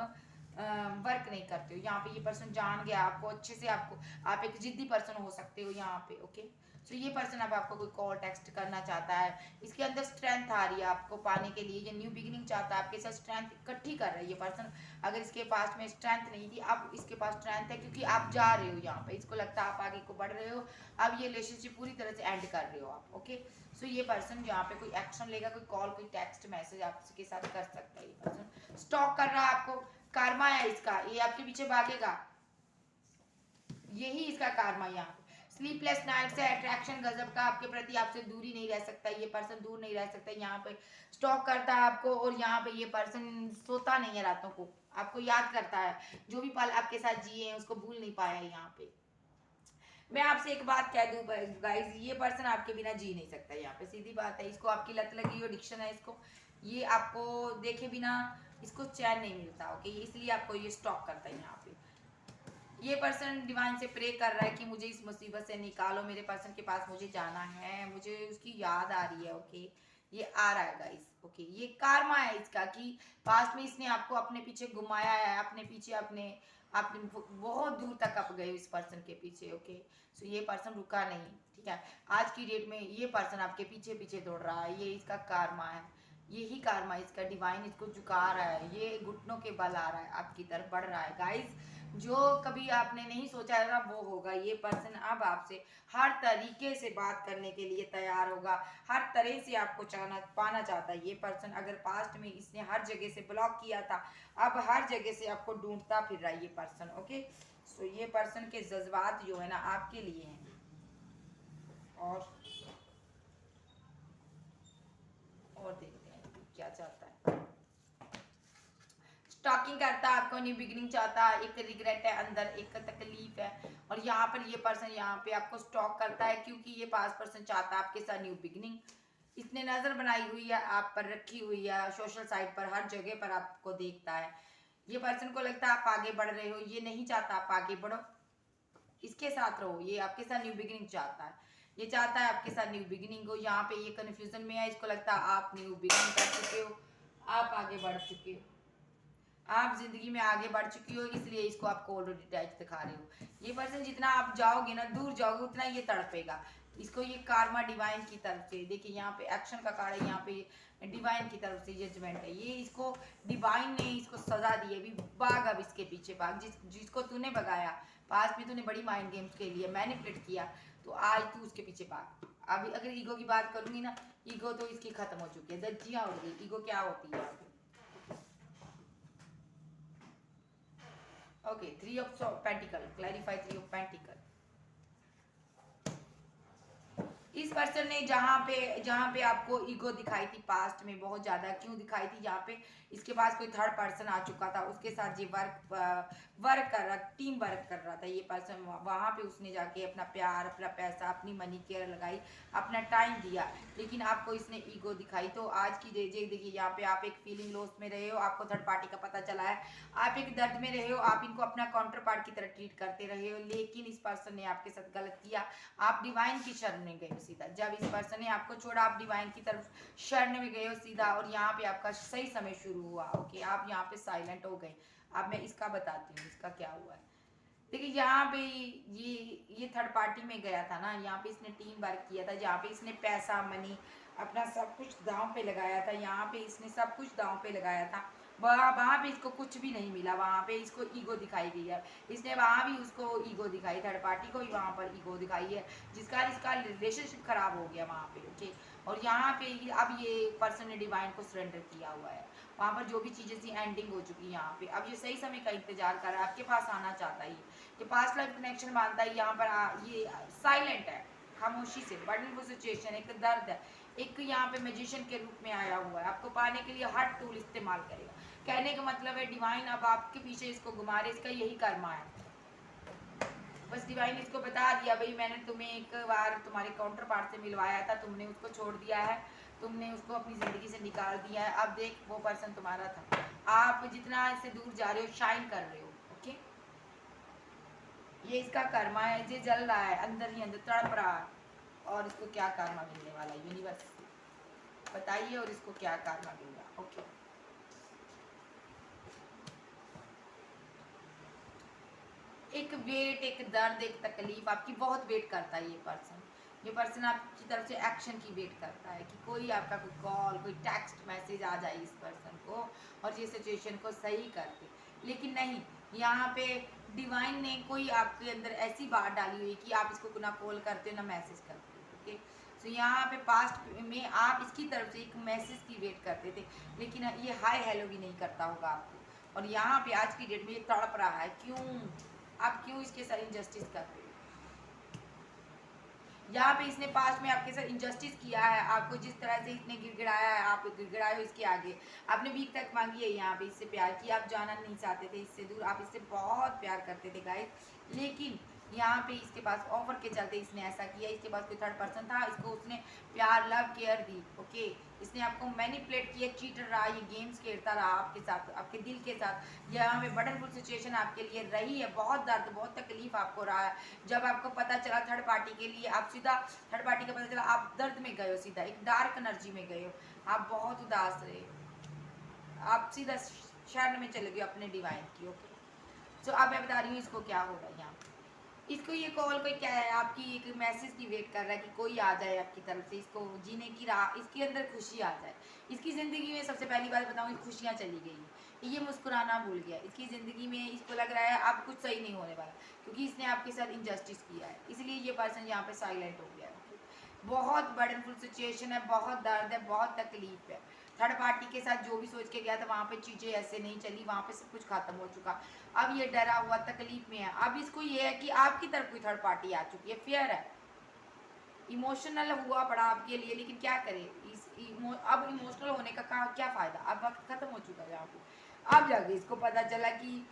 वर्क नहीं करते हो, यहाँ पे ये पर्सन जान गया आपको अच्छे से, आप एक जिद्दी पर्सन हो सकते हो यहाँ पे, ओके। सो ये पर्सन अब आपको कोई कॉल टेक्स्ट करना चाहता है, इसके अंदर स्ट्रेंथ आ रही है आपको पाने के लिए, ये न्यू बिगिनिंग चाहता है, आपके साथ स्ट्रेंथ इकट्ठी कर रहा है ये पर्सन, अगर इसके पास में स्ट्रेंथ नहीं थी अब इसके पास स्ट्रेंथ है, क्योंकि आप जा रहे हो यहाँ पे, इसको लगता है आप आगे को बढ़ रहे हो, अब ये रिलेशनशिप पूरी तरह से एंड कर रहे हो आप, ओके। सो ये पर्सन यहाँ पे कोई एक्शन लेगा, कोई कॉल कोई टेक्स्ट मैसेज आपके साथ कर सकता है, ये पर्सन स्टॉक कर रहा है आपको, कार्मा है इसका, ये आपके पीछे भागेगा, यही इसका कार्मा यहाँ पे, स्लीपलेस नाइट से अट्रैक्शन गजब का आपके प्रति, आपसे दूरी नहीं रह सकता, ये पर्सन दूर नहीं रह सकता, यहाँ पे स्टॉक करता है आपको, और यहाँ पे ये पर्सन सोता नहीं है रातों को, आपको याद करता है, जो भी पल आपके साथ जिए हैं उसको भूल नहीं पाया है यहाँ पे। मैं आपसे एक बात कह दूं गाइस, ये पर्सन आपके बिना जी नहीं सकता, यहाँ पे सीधी बात है, इसको आपकी लत लगी हो, एडिक्शन है इसको, ये आपको देखे बिना इसको चैन नहीं मिलता, ओके, इसलिए आपको ये स्टॉक करता है यहाँ पे। ये पर्सन डिवाइन से प्रे कर रहा है कि मुझे इस मुसीबत से निकालो, मेरे पर्सन के पास मुझे जाना है, मुझे उसकी याद आ रही है, ओके, ये आ रहा है गाइस, ओके, ये कार्मा है इसका कि पास्ट में इसने आपको अपने पीछे घुमाया है, अपने पीछे अपने आपने बहुत दूर तक आप गए इस पर्सन के पीछे, ओके। सो ये पर्सन रुका नहीं, ठीक है, आज की डेट में ये पर्सन आपके पीछे पीछे दौड़ रहा है, ये इसका कार्मा है, यही कार्मा इसका, डिवाइन इसको झुका रहा है, ये घुटनों के बल आ रहा है, आपकी तरफ बढ़ रहा है गाइस, जो कभी आपने नहीं सोचा था वो होगा, ये पर्सन अब आपसे हर तरीके से बात करने के लिए तैयार होगा, हर तरह से आपको पाना चाहता है ये पर्सन, अगर पास्ट में इसने हर जगह से ब्लॉक किया था, अब हर जगह से आपको ढूंढता फिर रहा है ये पर्सन, ओके। सो ये पर्सन के जज्बात जो है ना आपके लिए हैं, और देखते हैं क्या चाहता है, स्टॉकिंग करता है आपको, न्यू बिगिनिंग चाहता है, एक रिग्रेट है अंदर, एक तकलीफ है, और यहाँ पर ये पर्सन यहाँ पे आपको स्टॉक करता है क्योंकि ये पास पर्सन चाहता है आपके साथ न्यू बिगिनिंग, इसने नजर बनाई हुई है आप पर, रखी हुई है सोशल साइट पर, हर जगह पर आपको देखता है, ये पर्सन को लगता है आप आगे बढ़ रहे हो, ये नहीं चाहता आप आगे बढ़ो, इसके साथ रहो, ये आपके साथ न्यू बिगिनिंग चाहता है, ये चाहता है आपके साथ न्यू बिगिनिंग हो, यहाँ पे ये कंफ्यूजन में है, इसको लगता है आप न्यू बिगिनिंग कर चुके हो, आप आगे बढ़ चुके हो, आप जिंदगी में आगे बढ़ चुकी हो, इसलिए इसको आप कोल्ड डिटैच दिखा रहे हो, ये पर्सन जितना आप जाओगे ना दूर जाओगे उतना ये तड़पेगा, इसको ये कार्मा डिवाइन की तरफ से, देखिए यहाँ पे एक्शन का कार्ड है, यहाँ पे डिवाइन की तरफ से जजमेंट है, ये इसको डिवाइन ने इसको सजा दी है, अभी भाग, अब इसके पीछे भाग, जिसको तूने भगाया पास्ट में, तूने बड़ी माइंड गेम्स के लिए मैनिपुलेट किया, तो आज तू उसके पीछे भाग, अभी अगर ईगो की बात करूंगी ना, ईगो तो इसकी खत्म हो चुकी है, दज्जियां उड़ गई, ईगो क्या होती है यहाँ पे, okay, 3 of pentacle, clarify 3 of pentacle, इस पर्सन ने जहाँ पे आपको ईगो दिखाई थी पास्ट में बहुत ज्यादा, क्यों दिखाई थी, यहाँ पे इसके पास कोई थर्ड पर्सन आ चुका था, उसके साथ ये वर्क कर रहा, टीम वर्क कर रहा था ये पर्सन। वहां पे उसने जाके अपना प्यार, अपना पैसा, अपनी मनी केयर लगाई, अपना टाइम दिया, लेकिन आपको इसने ईगो दिखाई। तो आज की देखिए यहाँ पे आप एक फीलिंग लॉस में रहे हो, आपको थर्ड पार्टी का पता चला है, आप एक दर्द में रहे हो, आप इनको अपना काउंटर पार्ट की तरह ट्रीट करते रहे हो, लेकिन इस पर्सन ने आपके साथ गलत किया, आप डिवाइन की शरण में गए हो सीधा। जब इस पर्सन ने आपको छोड़ा, आप डिवाइन की तरफ शरण में गए हो सीधा, और यहाँ पे आपका सही समय शुरू हुआ। ओके, आप यहाँ पे साइलेंट हो गए। अब मैं इसका बताती हूँ इसका क्या हुआ है। देखिए यहाँ पे ये थर्ड पार्टी में गया था ना, यहाँ पे इसने टीम वर्क किया था, जहाँ पे इसने पैसा, मनी, अपना सब कुछ दांव पे लगाया था, यहाँ पे इसने सब कुछ दांव पे लगाया था। वहाँ पे इसको कुछ भी नहीं मिला, वहाँ पे इसको ईगो दिखाई गई है, इसने वहाँ भी उसको ईगो दिखाई, थर्ड पार्टी को भी वहाँ पर ईगो दिखाई है, जिसका इसका रिलेशनशिप खराब हो गया वहाँ पे। ओके, और यहाँ पे अब ये पर्सन ने डिवाइन को सरेंडर किया हुआ है, वहाँ पर जो भी चीज़ें थी एंडिंग हो चुकी है यहाँ पे। अब ये सही समय का इंतजार कर रहा है, आपके पास आना चाहता है, ये पास्ट लाइफ कनेक्शन मानता है। यहाँ पर ये साइलेंट है, खामोशी से, बर्डनफुल सिचुएशन, एक दर्द है, एक यहाँ पे मैजिशियन के रूप में आया हुआ है, आपको पाने के लिए हर टूल इस्तेमाल करेगा। कहने का मतलब है डिवाइन अब आपके पीछे इसको घुमा रहे, इसका यही कर्मा है। बस डिवाइन इसको बता दिया, भाई मैंने तुम्हें एक बार तुम्हारे काउंटर पार्ट से मिलवाया था, तुमने उसको छोड़ दिया है, तुमने उसको अपनी जिंदगी से निकाल दिया है, अब देख वो पर्सन तुम्हारा था, आप जितना इससे दूर जा रहे हो शाइन कर रहे हो। ओके, ये इसका कर्मा है, ये जल रहा है अंदर ही अंदर, तड़प रहा है, और इसको क्या कर्मा मिलने वाला है यूनिवर्स बताइए, और इसको क्या कर्मा मिलेगा। ओके, एक वेट, एक दर्द, एक तकलीफ आपकी बहुत वेट करता है ये पर्सन आपकी तरफ से एक्शन की वेट करता है कि कोई आपका कोई कॉल, कोई टेक्स्ट मैसेज आ जाए इस पर्सन को और ये सिचुएशन को सही करके, लेकिन नहीं, यहाँ पे डिवाइन ने कोई आपके अंदर ऐसी बात डाली हुई कि आप इसको ना कॉल करते हो ना मैसेज करते हो। ओके, तो यहाँ पे पास्ट में आप इसकी तरफ से एक मैसेज की वेट करते थे, लेकिन ये हाय हेलो भी नहीं करता होगा आपको, और यहाँ पे आज की डेट में ये तड़प रहा है, क्यों, आप क्यों इसके साथ इंजस्टिस कर रहे हो। यहाँ पे इसने पास्ट में आपके साथ इंजस्टिस किया है, आपको जिस तरह से इसने गिड़गिड़ाया है, आप गिड़गिड़ाए हो इसके आगे, आपने भीख तक मांगी है यहाँ पे इससे प्यार की, आप जाना नहीं चाहते थे इससे दूर, आप इससे बहुत प्यार करते थे गाइस, लेकिन यहाँ पे इसके पास ऑफर के चलते इसने ऐसा किया, इसके पास कोई थर्ड पर्सन था, इसको उसने प्यार, लव, केयर दी। ओके, इसने आपको मैनिपुलेट किया, चीटर रहा, ये गेम्स खेलता रहा आपके साथ, आपके दिल के साथ। यहाँ पे बर्डनफुल सिचुएशन आपके लिए रही है, बहुत दर्द, बहुत तकलीफ आपको रहा है। जब आपको पता चला थर्ड पार्टी के लिए, आप सीधा थर्ड पार्टी का पता चला, आप दर्द में गए हो, सीधा एक डार्क एनर्जी में गए हो, आप बहुत उदास रहे, आप सीधा शरण में चले गए अपने डिवाइन की। ओके, तो अब मैं बता रही हूँ इसको क्या होगा। यहाँ इसको ये कॉल कोई क्या है, आपकी एक मैसेज की वेट कर रहा है कि कोई आ जाए आपकी तरफ से, इसको जीने की राह, इसके अंदर खुशी आ जाए। इसकी ज़िंदगी में सबसे पहली बात बताऊँ, खुशियाँ चली गई, ये मुस्कुराना भूल गया, इसकी ज़िंदगी में इसको लग रहा है अब कुछ सही नहीं होने वाला, क्योंकि इसने आपके साथ इनजस्टिस किया है, इसलिए ये पर्सन यहाँ पे साइलेंट हो गया है। बहुत बर्डनफुल सिचुएशन है, बहुत दर्द है, बहुत तकलीफ है। थर्ड पार्टी के साथ जो भी सोच के गया था वहाँ पे चीज़ें ऐसे नहीं चली, वहाँ पे सब कुछ खत्म हो चुका, अब ये डरा हुआ तकलीफ में है। अब इसको ये है कि आपकी तरफ कोई थर्ड पार्टी आ चुकी है, फेयर है, इमोशनल हुआ पड़ा आपके लिए, लेकिन क्या करे, अब इमोशनल होने का क्या फ़ायदा, अब वक्त खत्म हो चुका है यहाँ पे। अब जाके इसको पता चला कि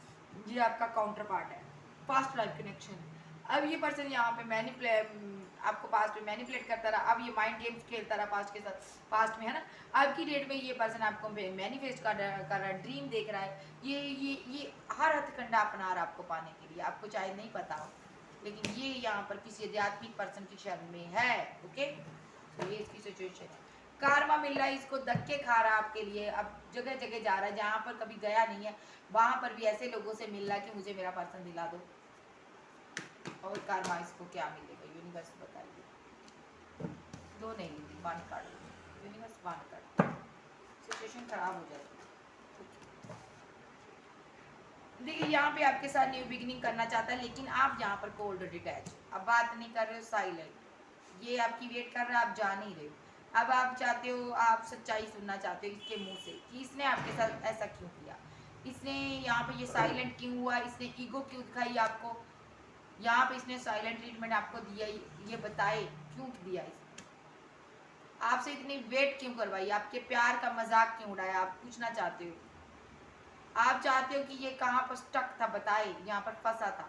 ये आपका काउंटर पार्ट है, पास्ट लाइफ कनेक्शन। अब ये पर्सन यहाँ पे आपको पास्ट में मैनिपुलेट करता रहा, अब ये माइंड गेम्स खेलता रहा पास्ट के साथ, पास्ट में है ना। अब की डेट में ये पर्सन आपको मैनिफेस्ट कर रहा है, ड्रीम देख रहा है, ये हर हथकंडा अपना रहा आपको पाने के लिए, आपको चाहे नहीं पता हो, लेकिन ये यहाँ पर किसी आध्यात्मिक पर्सन की शरण में है। ओके, तो ये इसकी सिचुएशन है, कारमा मिल रहा है इसको, धक्के खा रहा है आपके लिए, अब जगह जगह जा रहा है जहाँ पर कभी गया नहीं है, वहाँ पर भी ऐसे लोगों से मिल रहा है कि मुझे मेरा पर्सन दिला दो, और कारमा इसको क्या मिलेगा, यूनिवर्स बताइए। दो नहीं मिली, one card, universe one card, situation खराब हो जाएगी। देखिए यहाँ पे आपके साथ न्यू बिगिनिंग करना चाहता है, लेकिन आप यहाँ पर कोल्ड डिटैच, अब बात नहीं कर रहे हो, साइलेंट, ये आपकी वेट कर रहा है, आप जा नहीं रहे हो। अब आप चाहते हो, आप सच्चाई सुनना चाहते हो इसके मुंह से कि इसने आपके साथ ऐसा क्यों किया, इसने यहाँ पे ये साइलेंट क्यों हुआ, इसने ईगो क्यों दिखाई आपको, यहाँ पे इसने साइलेंट ट्रीटमेंट आपको दिया, ये बताए क्यों दिया इसने, आपसे इतनी वेट क्यों करवाई, आपके प्यार का मजाक क्यों उड़ाया, आप पूछना चाहते हो। आप चाहते हो कि ये कहाँ पर स्टक था, बताए यहाँ पर फंसा था,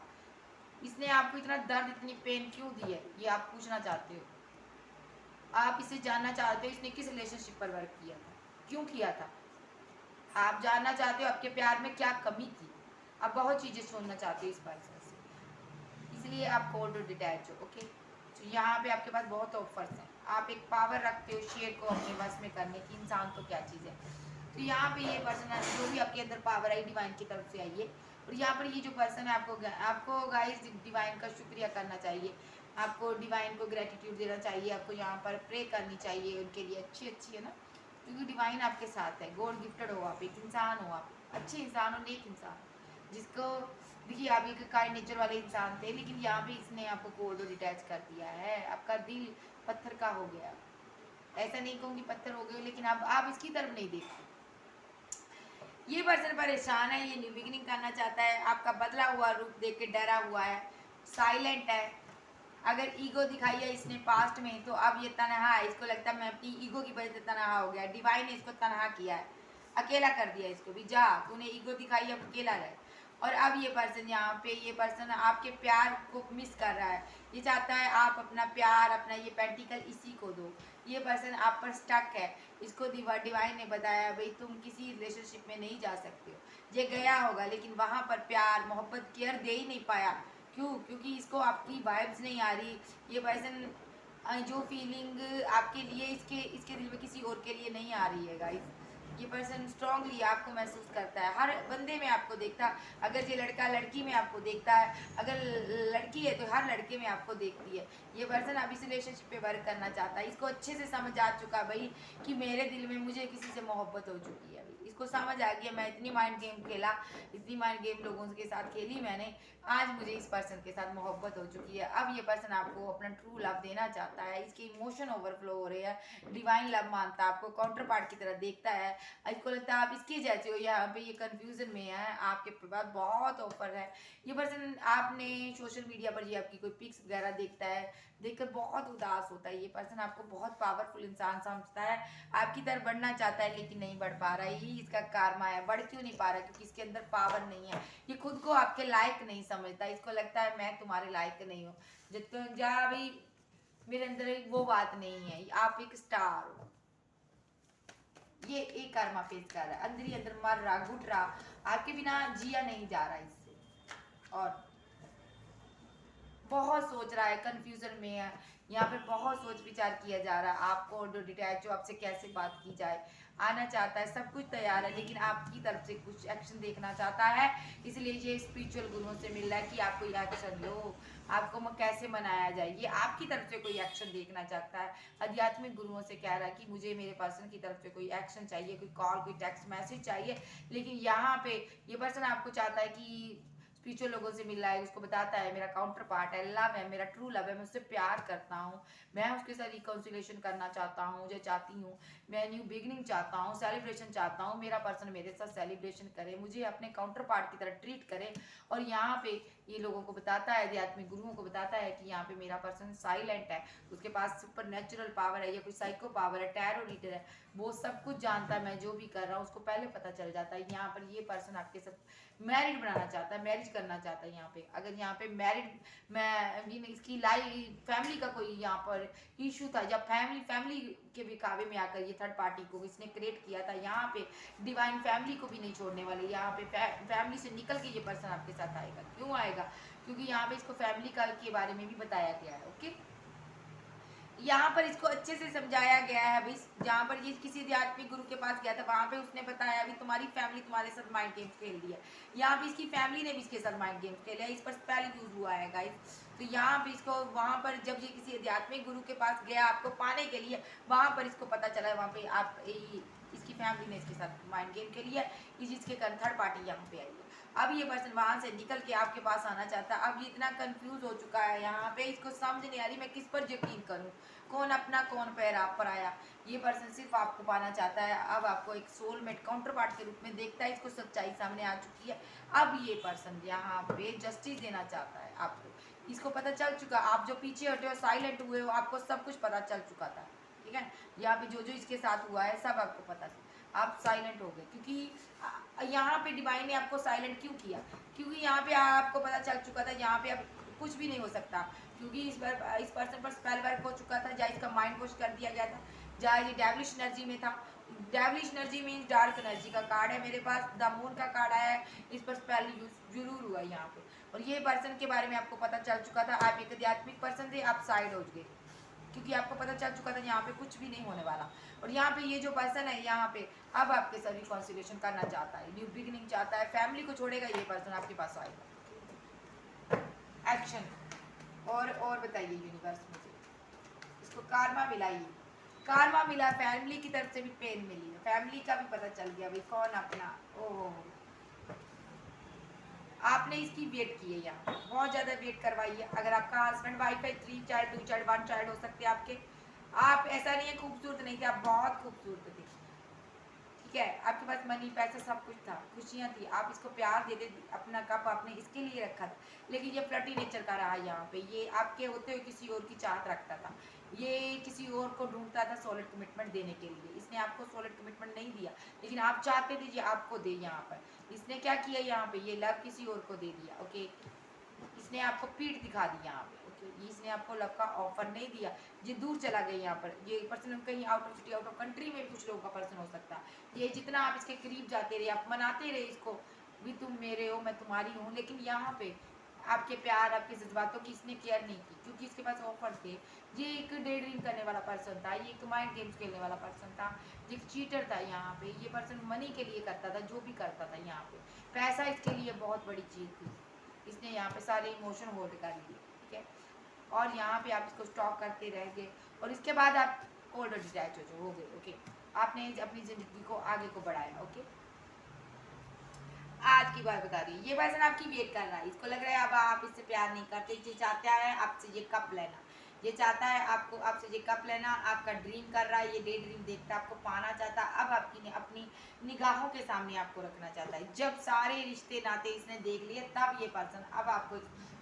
इसने आपको इतना दर्द इतनी पेन क्यों दी है, ये आप पूछना चाहते हो। आप इसे जानना चाहते हो इसने किस रिलेशनशिप पर वर्क किया था, क्यों किया था। आप जानना चाहते हो आपके प्यार में क्या कमी थी। आप बहुत चीज़ें सुनना चाहते हो इस पर्सन से, इसलिए आप कोल्ड और डिटैच हो। ओके, तो यहाँ पे आपके पास बहुत ऑफर्स हैं। आप एक पावर रखते हो शेयर को अपने बस में करने की, इंसान तो क्या चीज़ है। तो यहाँ पे ये पर्सन जो भी आपके अंदर पावर आई डिवाइन की तरफ से आई है, और यहाँ पर ये जो पर्सन है आपको गाइस डिवाइन का शुक्रिया करना चाहिए, आपको डिवाइन को ग्रेटिट्यूड देना चाहिए, आपको यहाँ पर प्रे करनी चाहिए उनके लिए, अच्छी अच्छी है ना, क्योंकि डिवाइन आपके साथ है। गॉड गिफ्टेड हो आप, एक इंसान हो आप, अच्छे इंसान हो, नेक इंसान, जिसको देखिए आप एक काइंड नेचर वाले इंसान थे, लेकिन यहाँ पे इसने आपको कोल्ड और डिटैच कर दिया है। आपका दिल पत्थर का हो गया, ऐसा नहीं कहूँगी पत्थर हो गए, लेकिन अब आप इसकी तरफ नहीं देखते। ये पर्सन परेशान है, ये न्यू बिगिनिंग करना चाहता है, आपका बदला हुआ रूप देख के डरा हुआ है, साइलेंट है। अगर ईगो दिखाई है इसने पास्ट में, तो अब ये तनहा है, इसको लगता है मैं अपनी ईगो की वजह से तनहा हो गया, डिवाइन ने इसको तनहा किया है, अकेला कर दिया इसको भी, जा तूने ईगो दिखाई अब अकेला रहे। और अब ये पर्सन यहाँ पे, ये पर्सन आपके प्यार को मिस कर रहा है, ये चाहता है आप अपना प्यार, अपना ये पेंटिकल इसी को दो। ये पर्सन आप पर स्टक है, इसको डिवाइन ने बताया भाई तुम किसी रिलेशनशिप में नहीं जा सकते हो। ये गया होगा लेकिन वहाँ पर प्यार मोहब्बत केयर दे ही नहीं पाया, क्यों, क्योंकि इसको आपकी वाइब्स नहीं आ रही। ये पर्सन जो फीलिंग आपके लिए इसके इसके दिल में किसी और के लिए नहीं आ रही है गाइस। ये पर्सन स्ट्रांगली आपको महसूस करता है, हर बंदे में आपको देखता है। अगर ये लड़का लड़की में आपको देखता है, अगर लड़की है तो हर लड़के में आपको देखती है। ये पर्सन अब इस रिलेशनशिप पे वर्क करना चाहता है, इसको अच्छे से समझ आ चुका भाई कि मेरे दिल में मुझे किसी से मोहब्बत हो चुकी है। इसको समझ आ गया, मैं इतनी माइंड गेम खेला, इतनी माइंड गेम लोगों के साथ खेली मैंने, आज मुझे इस पर्सन के साथ मोहब्बत हो चुकी है। अब ये पर्सन आपको अपना ट्रू लव देना चाहता है, इसके इमोशन ओवरफ्लो हो रहे हैं, डिवाइन लव मानता है, आपको काउंटर पार्ट की तरह देखता है, इसको लगता है आप इसके जैसे हो। यहाँ पे ये कंफ्यूजन में है, आपके पास बहुत ऑफर है। ये पर्सन आपने सोशल मीडिया पर ये आपकी कोई पिक्स वगैरह देखता है, देखकर बहुत उदास होता है। ये पर्सन आपको बहुत पावरफुल इंसान समझता है, आपकी तरफ बढ़ना चाहता है लेकिन नहीं बढ़ पा रहा है, यही इसका कारमा है। बढ़ क्यों नहीं पा रहा, क्योंकि इसके अंदर पावर नहीं है, ये खुद को आपके लायक नहीं समझता, इसको लगता है मैं तुम्हारे लायक नहीं हूँ, जब जा भी मेरे अंदर वो बात नहीं है, आप एक स्टार हो। ये एक कर्मा फेस कर रहा है, अंदर ही अंदर मर रहा, घुट रहा, आपके बिना जिया नहीं जा रहा इससे, और बहुत सोच रहा है, कंफ्यूजन में है। यहाँ पे बहुत सोच विचार किया जा रहा है, आपको जो डिटैच जो आपसे कैसे बात की जाए, आना चाहता है, सब कुछ तैयार है, लेकिन आपकी तरफ से कुछ एक्शन देखना चाहता है। इसलिए ये स्पिरिचुअल गुरुओं से मिल रहा है कि आप कोई एक्शन लो, आपको कैसे मनाया जाए, ये आपकी तरफ से कोई एक्शन देखना चाहता है। आध्यात्मिक गुरुओं से कह रहा है कि मुझे मेरे पर्सन की तरफ से कोई एक्शन चाहिए, कोई कॉल, कोई टेक्स्ट मैसेज चाहिए। लेकिन यहाँ पे ये पर्सन आपको चाहता है कि स्पिरिचुअल लोगों से मिल रहा है, उसको बताता है मेरा काउंटर पार्ट है, लव है, मेरा ट्रू लव है, मैं उससे प्यार करता हूँ, मैं उसके साथ रिकॉन्सिलेशन करना चाहता हूँ, जो चाहती हूँ, मैं न्यू बिगनिंग चाहता हूँ, सेलिब्रेशन चाहता हूँ, मेरा पर्सन मेरे साथ सेलिब्रेशन करे, मुझे अपने काउंटर पार्ट की तरह ट्रीट करे। और यहाँ पे ये लोगों को बताता है, आध्यात्मिक गुरुओं को बताता है कि यहाँ पे मेरा पर्सन साइलेंट है, उसके पास सुपर नेचुरल पावर है या कोई साइको पावर है, टैरो रीडर है, वो सब कुछ जानता है, मैं जो भी कर रहा हूँ उसको पहले पता चल जाता है। यहाँ पर ये पर्सन आपके साथ मैरिड बनाना चाहता है, मैरिज करना चाहता है। यहाँ पे अगर यहाँ पे मैरिड, मैं इसकी लाइफ फैमिली का कोई यहाँ पर इशू था, जब फैमिली के भी काबे में आकर ये थर्ड पार्टी को इसने क्रिएट किया था, यहाँ पे डिवाइन फैमिली को भी नहीं छोड़ने वाले। यहाँ पे फैमिली से निकल के ये पर्सन आपके साथ आएगा, क्यों आएगा, क्योंकि यहाँ पे इसको फैमिली का के बारे में भी बताया गया है। ओके, यहाँ पर इसको अच्छे से समझाया गया है। अभी जहाँ पर ये किसी आध्यात्मिक गुरु के पास गया था, वहाँ पे उसने बताया अभी तुम्हारी फैमिली तुम्हारे साथ माइंड गेम्स खेल रही है। यहाँ पे इसकी फैमिली ने भी इसके साथ माइंड गेम्स खेले, इस पर स्पेल यूज हुआ है गाइस। तो यहाँ पे इसको वहाँ पर जब ये किसी आध्यात्मिक गुरु के पास गया आपको पाने के लिए, वहाँ पर इसको पता चला वहाँ पे आप इसकी फैमिली ने इसके साथ माइंड गेम खेली है, इसके कारण थर्ड पार्टी यहाँ पे आई है। अब ये पर्सन वहां से निकल के आपके पास आना चाहता है। अब ये इतना कंफ्यूज हो चुका है, यहाँ पे इसको समझ नहीं आ रही मैं किस पर यकीन करूँ, कौन अपना कौन पैर आप पर आया। ये पर्सन सिर्फ आपको पाना चाहता है, अब आपको एक सोलमेट काउंटर पार्ट के रूप में देखता है, इसको सच्चाई सामने आ चुकी है। अब ये पर्सन यहाँ पे जस्टिस देना चाहता है आपको, इसको पता चल चुका, आप जो पीछे हटे हो, साइलेंट हुए हो, आपको सब कुछ पता चल चुका था। ठीक है। यहाँ पे जो जो इसके साथ हुआ है सब आपको पता था, आप साइलेंट हो गए, क्योंकि यहाँ पे डिवाइन ने आपको साइलेंट क्यों किया, क्योंकि यहाँ पे आपको पता चल चुका था यहाँ पे अब कुछ भी नहीं हो सकता, क्योंकि इस पर्सन पर स्पेल वर्क हो चुका था, जहाँ इसका माइंड वॉश कर दिया गया था, जहाँ ये डेविलिश एनर्जी में था। Devilish energy means dark energy का कार्ड है मेरे पास, द मून का कार्ड आया है, इस पर स्पेल यूज जरूर हुआ है यहाँ पे। और ये पर्सन के बारे में आपको पता चल चुका था, आप एक आध्यात्मिक पर्सन थे, आप साइड हो गए, क्योंकि आपको पता चल चुका था यहाँ पे कुछ भी नहीं होने वाला। और यहाँ पे ये जो पर्सन है यहाँ पे अब आपके साथ रिकॉन्सिलेशन करना चाहता है, न्यू बिगिनिंग चाहता है, फैमिली को छोड़ेगा, ये पर्सन आपके पास आएगा। एक्शन और बताइए यूनिवर्स मुझे, इसको कारमा मिलाइए, कारमा मिला, फैमिली की तरफ से भी पेन मिली है, फैमिली का भी पता चल गया भाई कौन अपना। ओह, आपने इसकी वेट की है, यहाँ बहुत ज़्यादा वेट करवाई है। अगर आपका हस्बैंड वाइफ है, 3 चाइल्ड 2 चाइल्ड 1 चाइल्ड हो सकते हैं आपके, आप ऐसा नहीं है खूबसूरत नहीं थे, आप बहुत खूबसूरत थे, ठीक है। आपके पास मनी पैसा सब कुछ था, खुशियाँ थी, आप इसको प्यार देते, अपना कप आपने इसके लिए रखा था, लेकिन ये फ्लर्टी नेचर का रहा यहाँ पे, ये आपके होते हुए किसी और की चाहत रखता था, ये किसी और को ढूंढता था सॉलिड कमिटमेंट देने के लिए। इसने आपको सॉलिड कमिटमेंट नहीं दिया, लेकिन आप चाहते थे ये आपको दे। यहाँ पर इसने क्या किया, यहाँ पे ये लव किसी और को दे दिया, ओके। इसने आपको पीठ दिखा दी यहाँ पे, ओके। इसने आपको लव का ऑफर नहीं दिया, ये दूर चला गया। यहाँ पर ये पर्सन कहीं out of city out of country में भी कुछ लोगों का पर्सन हो सकता है। ये जितना आप इसके करीब जाते रहे, आप मनाते रहे इसको भी, तुम मेरे हो मैं तुम्हारी हूँ, लेकिन यहाँ पे आपके प्यार आपके जज्बातों की इसने केयर नहीं की, क्योंकि इसके पास ऑफर थे। ये एक डे ड्रीम करने वाला पर्सन था, ये एक माइंड गेम्स खेलने वाला पर्सन था, ये एक चीटर था। यहाँ पे ये पर्सन मनी के लिए करता था, जो भी करता था यहाँ पे पैसा इसके लिए बहुत बड़ी चीज़ थी। इसने यहाँ पे सारे इमोशन होल्ड कर लिए, ठीक है। और यहाँ पे आप इसको स्टॉक करते रह गए, और इसके बाद आप कोल्ड डिटैच हो गए, ओके। आपने अपनी ज़िंदगी को आगे को बढ़ाया, ओके। आज की बात बता रही है, ये पर्सन आपकी वेट कर रहा है, इसको लग रहा है अब आप इससे प्यार नहीं करते, ये चाहता है आपसे ये कप लेना, ये चाहता है आपको आपसे ये कप लेना, आपका ड्रीम कर रहा है, ये डे ड्रीम देखता है, आपको पाना चाहता है, अब आपकी अपनी निगाहों के सामने आपको रखना चाहता है। जब सारे रिश्ते नाते इसने देख लिए, तब ये पर्सन अब आपको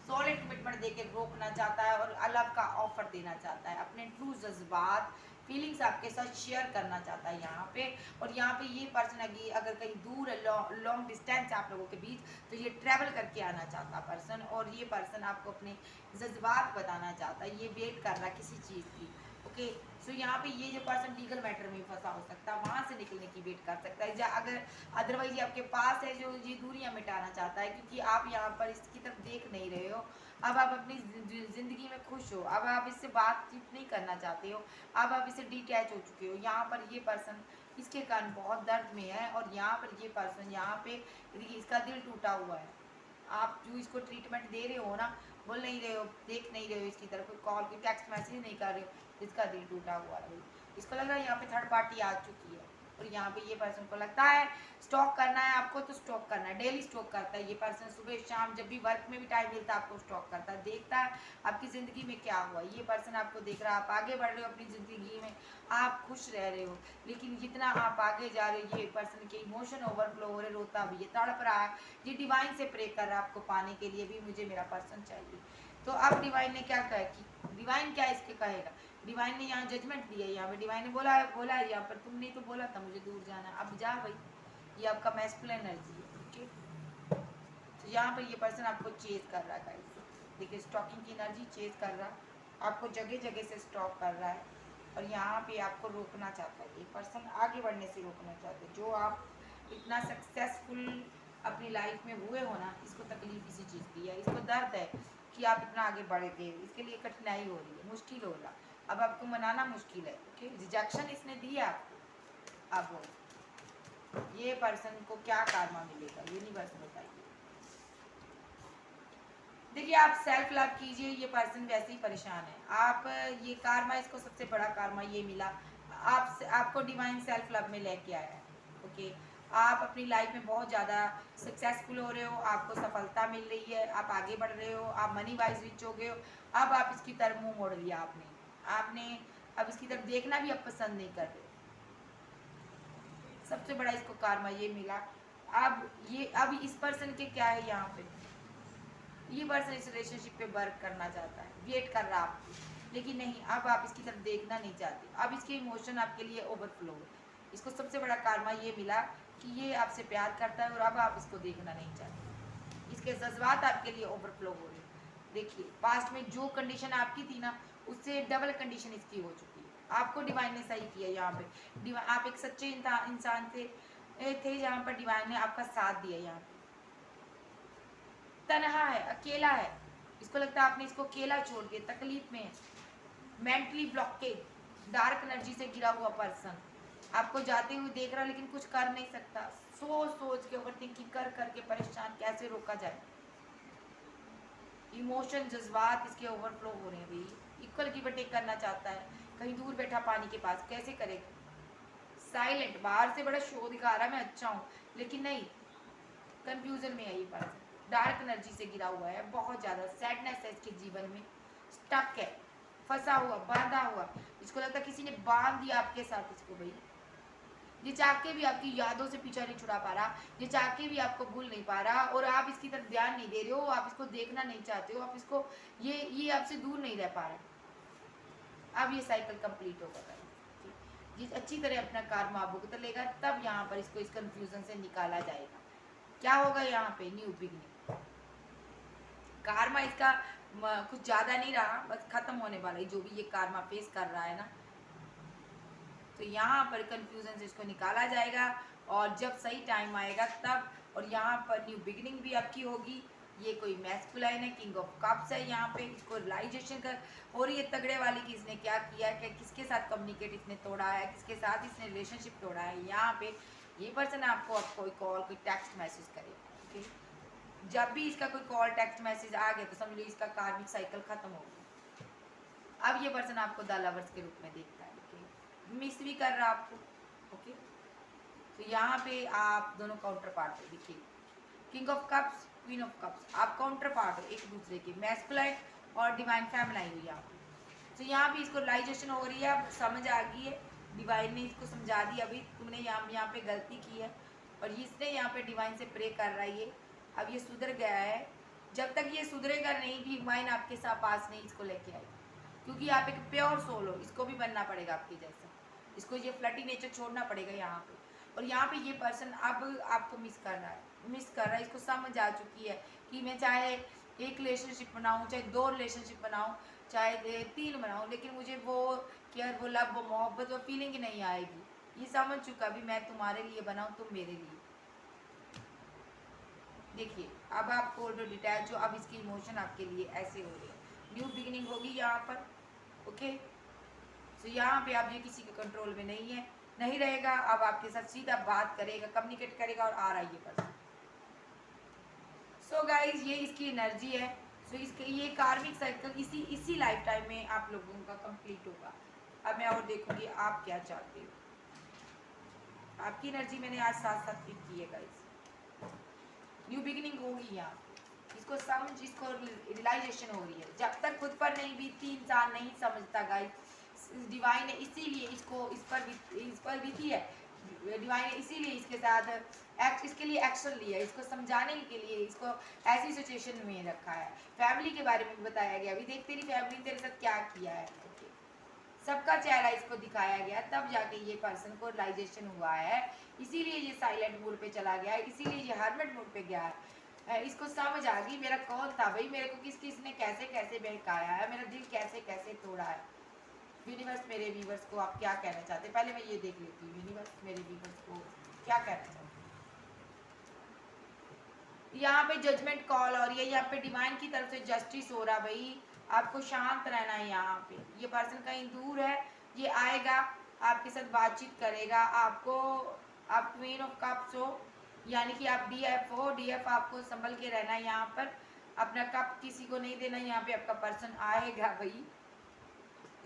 सॉलिड कमिटमेंट देके रोकना चाहता है, और अलग का ऑफर देना चाहता है, अपने ट्रू जज्बात फीलिंग्स आपके साथ शेयर करना चाहता है यहाँ पे। और यहाँ पे ये पर्सन अगर कहीं दूर है, लॉन्ग डिस्टेंस आप लोगों के बीच, तो ये ट्रैवल करके आना चाहता पर्सन, और ये पर्सन आपको अपने जज्बात बताना चाहता है, ये वेट कर रहा है किसी चीज़ की, ओके। सो यहाँ पे ये जो पर्सन लीगल मैटर में फंसा हो सकता है, वहाँ से निकलने की वेट कर सकता है, अगर अदरवाइज आपके पास है जो ये दूरियाँ मिटाना चाहता है, क्योंकि आप यहाँ पर इसकी तरफ देख नहीं रहे हो। अब आप अपनी ज़िंदगी में खुश हो, अब आप इससे बातचीत नहीं करना चाहते हो, अब आप इससे डिटैच हो चुके हो। यहाँ पर ये पर्सन इसके कारण बहुत दर्द में है, और यहाँ पर ये पर्सन यहाँ पे देखिए इसका दिल टूटा हुआ है। आप जो इसको ट्रीटमेंट दे रहे हो ना, बोल नहीं रहे हो, देख नहीं रहे हो इसकी तरफ, कोई कॉल कोई टेक्स्ट मैसेज नहीं कर रहे हो, इसका दिल टूटा हुआ है। इसको लग रहा है यहाँ पे थर्ड पार्टी आ चुकी है, और यहाँ पे ये पर्सन को लगता है स्टॉक करना है आपको, तो स्टॉक करना है, डेली स्टॉक करता है ये पर्सन, सुबह शाम जब भी वर्क में भी टाइम मिलता है आपको स्टॉक करता है, देखता है आपकी ज़िंदगी में क्या हुआ। ये पर्सन आपको देख रहा है, आप आगे बढ़ रहे हो अपनी ज़िंदगी में, आप खुश रह रहे हो, लेकिन जितना आप आगे जा रहे हो ये पर्सन के इमोशन ओवरफ्लो हो रहे, रोता भी, ये तड़प रहा है, ये डिवाइन से प्रे कर रहा है आपको पाने के लिए भी, मुझे मेरा पर्सन चाहिए। तो अब डिवाइन ने क्या कहा कि डिवाइन क्या इसके कहेगा, डिवाइन ने यहाँ जजमेंट दिया, यहाँ पे डिवाइन ने बोला है यहाँ पर, तुमने तो बोला था मुझे दूर जाना, अब जा भाई, ये आपका मैस्कुलिन एनर्जी है, ओके। तो यहाँ पर ये पर्सन आपको चेज कर रहा है गाइस, देखिए स्टॉकिंग की एनर्जी चेज कर रहा है आपको, जगह जगह से स्टॉक कर रहा है, और यहाँ पे आपको रोकना चाहता है, ये पर्सन आगे बढ़ने से रोकना चाहता है। जो आप इतना सक्सेसफुल अपनी लाइफ में हुए हो ना, इसको तकलीफ इसी चीज़ की है, इसको दर्द है कि आप इतना आगे बढ़ गए, इसके लिए कठिनाई हो रही है, मुश्किल हो रहा, अब आपको मनाना मुश्किल है, ओके। रिजेक्शन इसने दिया आपको, अब ये पर्सन को क्या कारमा मिलेगा, यूनिवर्स बताइए। देखिए आप सेल्फ लव कीजिए, ये पर्सन वैसे ही परेशान है, आप ये कारमा, इसको सबसे बड़ा कारमा ये मिला, आपको डिवाइन सेल्फ लव में लेके आया है, ओके। आप अपनी लाइफ में बहुत ज़्यादा सक्सेसफुल हो रहे हो, आपको सफलता मिल रही है, आप आगे बढ़ रहे हो, आप मनी वाइज रिच हो गए हो, अब आप इसकी तरफ मुँह मोड़ लिया आपने अब इसकी तरफ देखना भी आप पसंद नहीं कर रहे। सबसे बड़ा इसको कारमा ये मिला। अब इस पर्सन के क्या है यहाँ पे, ये पर्सन इस रिलेशनशिप पे वर्क करना चाहता है, वेट कर रहा है आपकी, लेकिन नहीं, अब आप इसकी तरफ देखना नहीं चाहते, अब इसके इमोशन आपके लिए ओवरफ्लो है। इसको सबसे बड़ा कारमा ये मिला कि ये आपसे प्यार करता है और अब आप इसको देखना नहीं चाहते, इसके जज्बात आपके लिए ओवरफ्लो हो रहे हैं। देखिए पास्ट में जो कंडीशन आपकी थी ना, उससे डबल कंडीशन इसकी हो चुकी है। आपको डिवाइन ने सही किया यहाँ पे, आप एक सच्चे इंसान थे जहाँ पर डिवाइन ने आपका साथ दिया। यहाँ पे तनहा है, अकेला है, इसको लगता है आपने इसको अकेला छोड़ दिया, तकलीफ में है, मेंटली ब्लॉकेज, डार्क एनर्जी से गिरा हुआ पर्सन आपको जाते हुए देख रहा लेकिन कुछ कर नहीं सकता, सोच सोच के ओवर थिंकिंग कर करके परेशान, कैसे रोका जाए। इमोशन जज्बात इसके ओवरफ्लो हो रहे हैं भाई, इक्वल गिव टेक करना चाहता है, कहीं दूर बैठा पानी के पास, कैसे करेगा। साइलेंट, बाहर से बड़ा शो दिखा रहा है मैं अच्छा हूँ, लेकिन नहीं, कंफ्यूजन में है ये पर्सन, डार्क एनर्जी से गिरा हुआ है, बहुत ज़्यादा सैडनेस है इसके जीवन में, स्टक है, फंसा हुआ, बांधा हुआ, इसको लगता है किसी ने बांध दिया आपके साथ इसको भाई। ये चाह के भी आपकी यादों से पीछा नहीं छुड़ा पा रहा, ये चाह के भी आपको भूल नहीं पा रहा, और आप इसकी तरफ ध्यान नहीं दे रहे हो, आप इसको देखना नहीं चाहते हो, आप इसको ये आपसे दूर नहीं रह पा रहे। अब ये साइकिल कंप्लीट होगा, ये अच्छी तरह अपना कार्मा भुगत लेगा, तब यहाँ पर इसको इस कंफ्यूजन से निकाला जाएगा। क्या होगा यहाँ पे, न्यू बिगनिंग। कार्मा इसका कुछ ज्यादा नहीं रहा, बस खत्म होने वाला है जो भी ये कार्मा फेस कर रहा है ना, तो यहाँ पर कंफ्यूजन से इसको निकाला जाएगा, और जब सही टाइम आएगा तब, और यहाँ पर न्यू बिगिनिंग भी आपकी होगी। ये कोई मैस्कुलाइन है, किंग ऑफ कप्स है, यहाँ पे इसको रियलाइजेशन कर हो रही है तगड़े वाली कि इसने क्या किया है, किसके साथ कम्युनिकेट इसने तोड़ा है, किसके साथ इसने रिलेशनशिप तोड़ा है। यहाँ पे ये पर्सन आपको अब कोई कॉल कोई टेक्स्ट मैसेज करेगा, ओके। जब भी इसका कोई कॉल टेक्स्ट मैसेज आ गया तो समझ लो इसका कार्मिक साइकिल खत्म हो गया। अब ये पर्सन आपको द लवर्स के रूप में देखता है, ओके, मिस भी कर रहा आपको, ओके। तो यहाँ पे आप दोनों काउंटर पार्ट है, देखिए king of cups, queen of cups, आप काउंटर पार्ट हो एक दूसरे के, मैस्कुलाइन और डिवाइन फेमिनाइन हुई यहाँ पे। तो यहाँ भी इसको रियलाइजेशन हो रही है, अब समझ आ गई है, डिवाइन ने इसको समझा दिया, अभी तुमने यहाँ पे गलती की है, और इसने यहाँ पे डिवाइन से प्रे कर रहा है ये, अब ये सुधर गया है। जब तक ये सुधरेगा नहीं, डिवाइन आपके साथ पास नहीं इसको लेके आएगा, क्योंकि आप एक प्योर सोल हो, इसको भी बनना पड़ेगा आपके जैसा, इसको ये फ्लटी नेचर छोड़ना पड़ेगा यहाँ पे। और यहाँ पे ये पर्सन अब आपको मिस कर रहा है, इसको समझ आ चुकी है कि मैं चाहे एक रिलेशनशिप बनाऊँ, चाहे 2 रिलेशनशिप बनाऊँ, चाहे 3 बनाऊँ, लेकिन मुझे वो केयर, वो लव, वो मोहब्बत, वो फीलिंग नहीं आएगी। ये समझ चुका भी मैं तुम्हारे लिए बनाऊँ, तुम मेरे लिए। देखिए अब आप कोल्ड डिटैच हो, अब इसकी इमोशन आपके लिए ऐसे हो रही है, न्यू बिगिनिंग होगी यहाँ पर, ओके। तो यहाँ पे आप ये किसी के कंट्रोल में नहीं रहेगा, अब आपके साथ सीधा बात करेगा, कम्युनिकेट करेगा, और आ रहा है ये पर्सन। सो गाइज ये इसकी एनर्जी है। सो इसके ये कार्मिक साइकिल इसी लाइफ टाइम में आप लोगों का कंप्लीट होगा। अब मैं और देखूंगी आप क्या चाहते हो, आपकी एनर्जी मैंने आज साथ साथ पिक की है गाइज। न्यू बिगिनिंग होगी यहाँ, इसको समझ, इसको रियलाइजेशन हो रही है, जब तक खुद पर नहीं बीतती इंसान नहीं समझता गाइस। डिवाइन ने इसीलिए इसको इस पर बीती है, डिवाइन ने इसीलिए इसके साथ इसके लिए एक्शन लिया, इसको समझाने के लिए इसको ऐसी सिचुएशन में रखा है। फैमिली के बारे में भी बताया गया, अभी देख तेरी फैमिली ने तेरे साथ क्या किया है, ओके। सबका चेहरा इसको दिखाया गया, तब जाके ये पर्सन को रियलाइजेशन हुआ है, इसीलिए ये साइलेंट मोड पे चला गया है, इसीलिए ये हर्मिट मोड पे गया है। इसको समझ आ गई मेरा कौन था भाई, मेरे को किस किसने कैसे कैसे बहकाया है, मेरा दिल कैसे कैसे तोड़ा है। यूनिवर्स मेरे व्यूवर्स को आप क्या कहना चाहते हैं, पहले मैं ये देख लेती हूँ, यूनिवर्स मेरे व्यूवर्स को क्या कहना चाहते हैं। यहाँ पे जजमेंट कॉल और यहाँ पे डिवाइन की तरफ से जस्टिस हो रहा भाई, आपको शांत रहना है। यहाँ पे ये पर्सन कहीं दूर है, ये आएगा आपके साथ बातचीत करेगा, आपको, आप क्वीन ऑफ कप्स हो, यानी कि आप डीएफ हो, डीएफ आपको संभल के रहना है। यहाँ पर अपना कप किसी को नहीं देना, यहाँ पे आपका पर्सन आएगा भाई।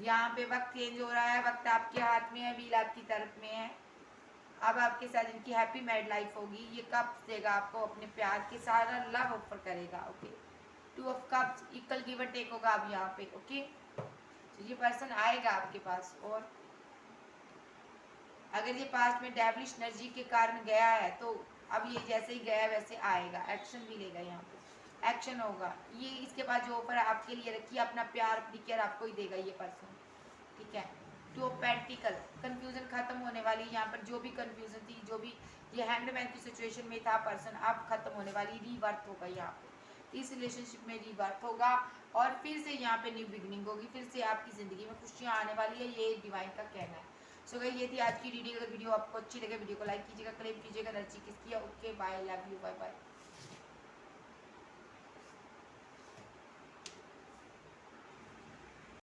यहाँ पे वक्त चेंज हो रहा है, वक्त आपके हाथ में है, व्हील आपकी तरफ में है। अब आपके साथ इनकी हैप्पी मैरिड लाइफ होगी। ये कप्स देगा आपको अपने प्यार के, सारा लव ऑफर करेगा, okay. 2 of cups, equal give and take होगा अब यहाँ पे, ओके। तो ये पर्सन आएगा आपके पास, और अगर ये पास्ट में डेविलिश एनर्जी के कारण गया है तो अब ये जैसे ही गया वैसे आएगा, एक्शन भी लेगा यहाँ पे। एक्शन होगा। ये इसके बाद जो ऑफर आपके लिए रखिए, अपना प्यार अपनी केयर आपको ही देगा ये पर्सन, ठीक है। टू ऑफ पेंटिकल, कंफ्यूजन खत्म होने वाली, यहाँ पर जो भी कंफ्यूजन थी, जो भी ये हैंडमैन की सिचुएशन में था पर्सन, अब खत्म होने वाली, रीबर्थ होगा यहाँ पे, इस रिलेशनशिप में रीबर्थ होगा और फिर से यहाँ पे न्यू बिगनिंग होगी, फिर से आपकी ज़िंदगी में खुशियाँ आने वाली है, ये डिवाइन का कहना है। सो गाइस ये थी आज की रीडिंग। अगर वीडियो आपको अच्छी लगे वीडियो को लाइक कीजिएगा, क्लेम कीजिएगा, एनर्जी किसकी है। Okay bye, love you, bye bye.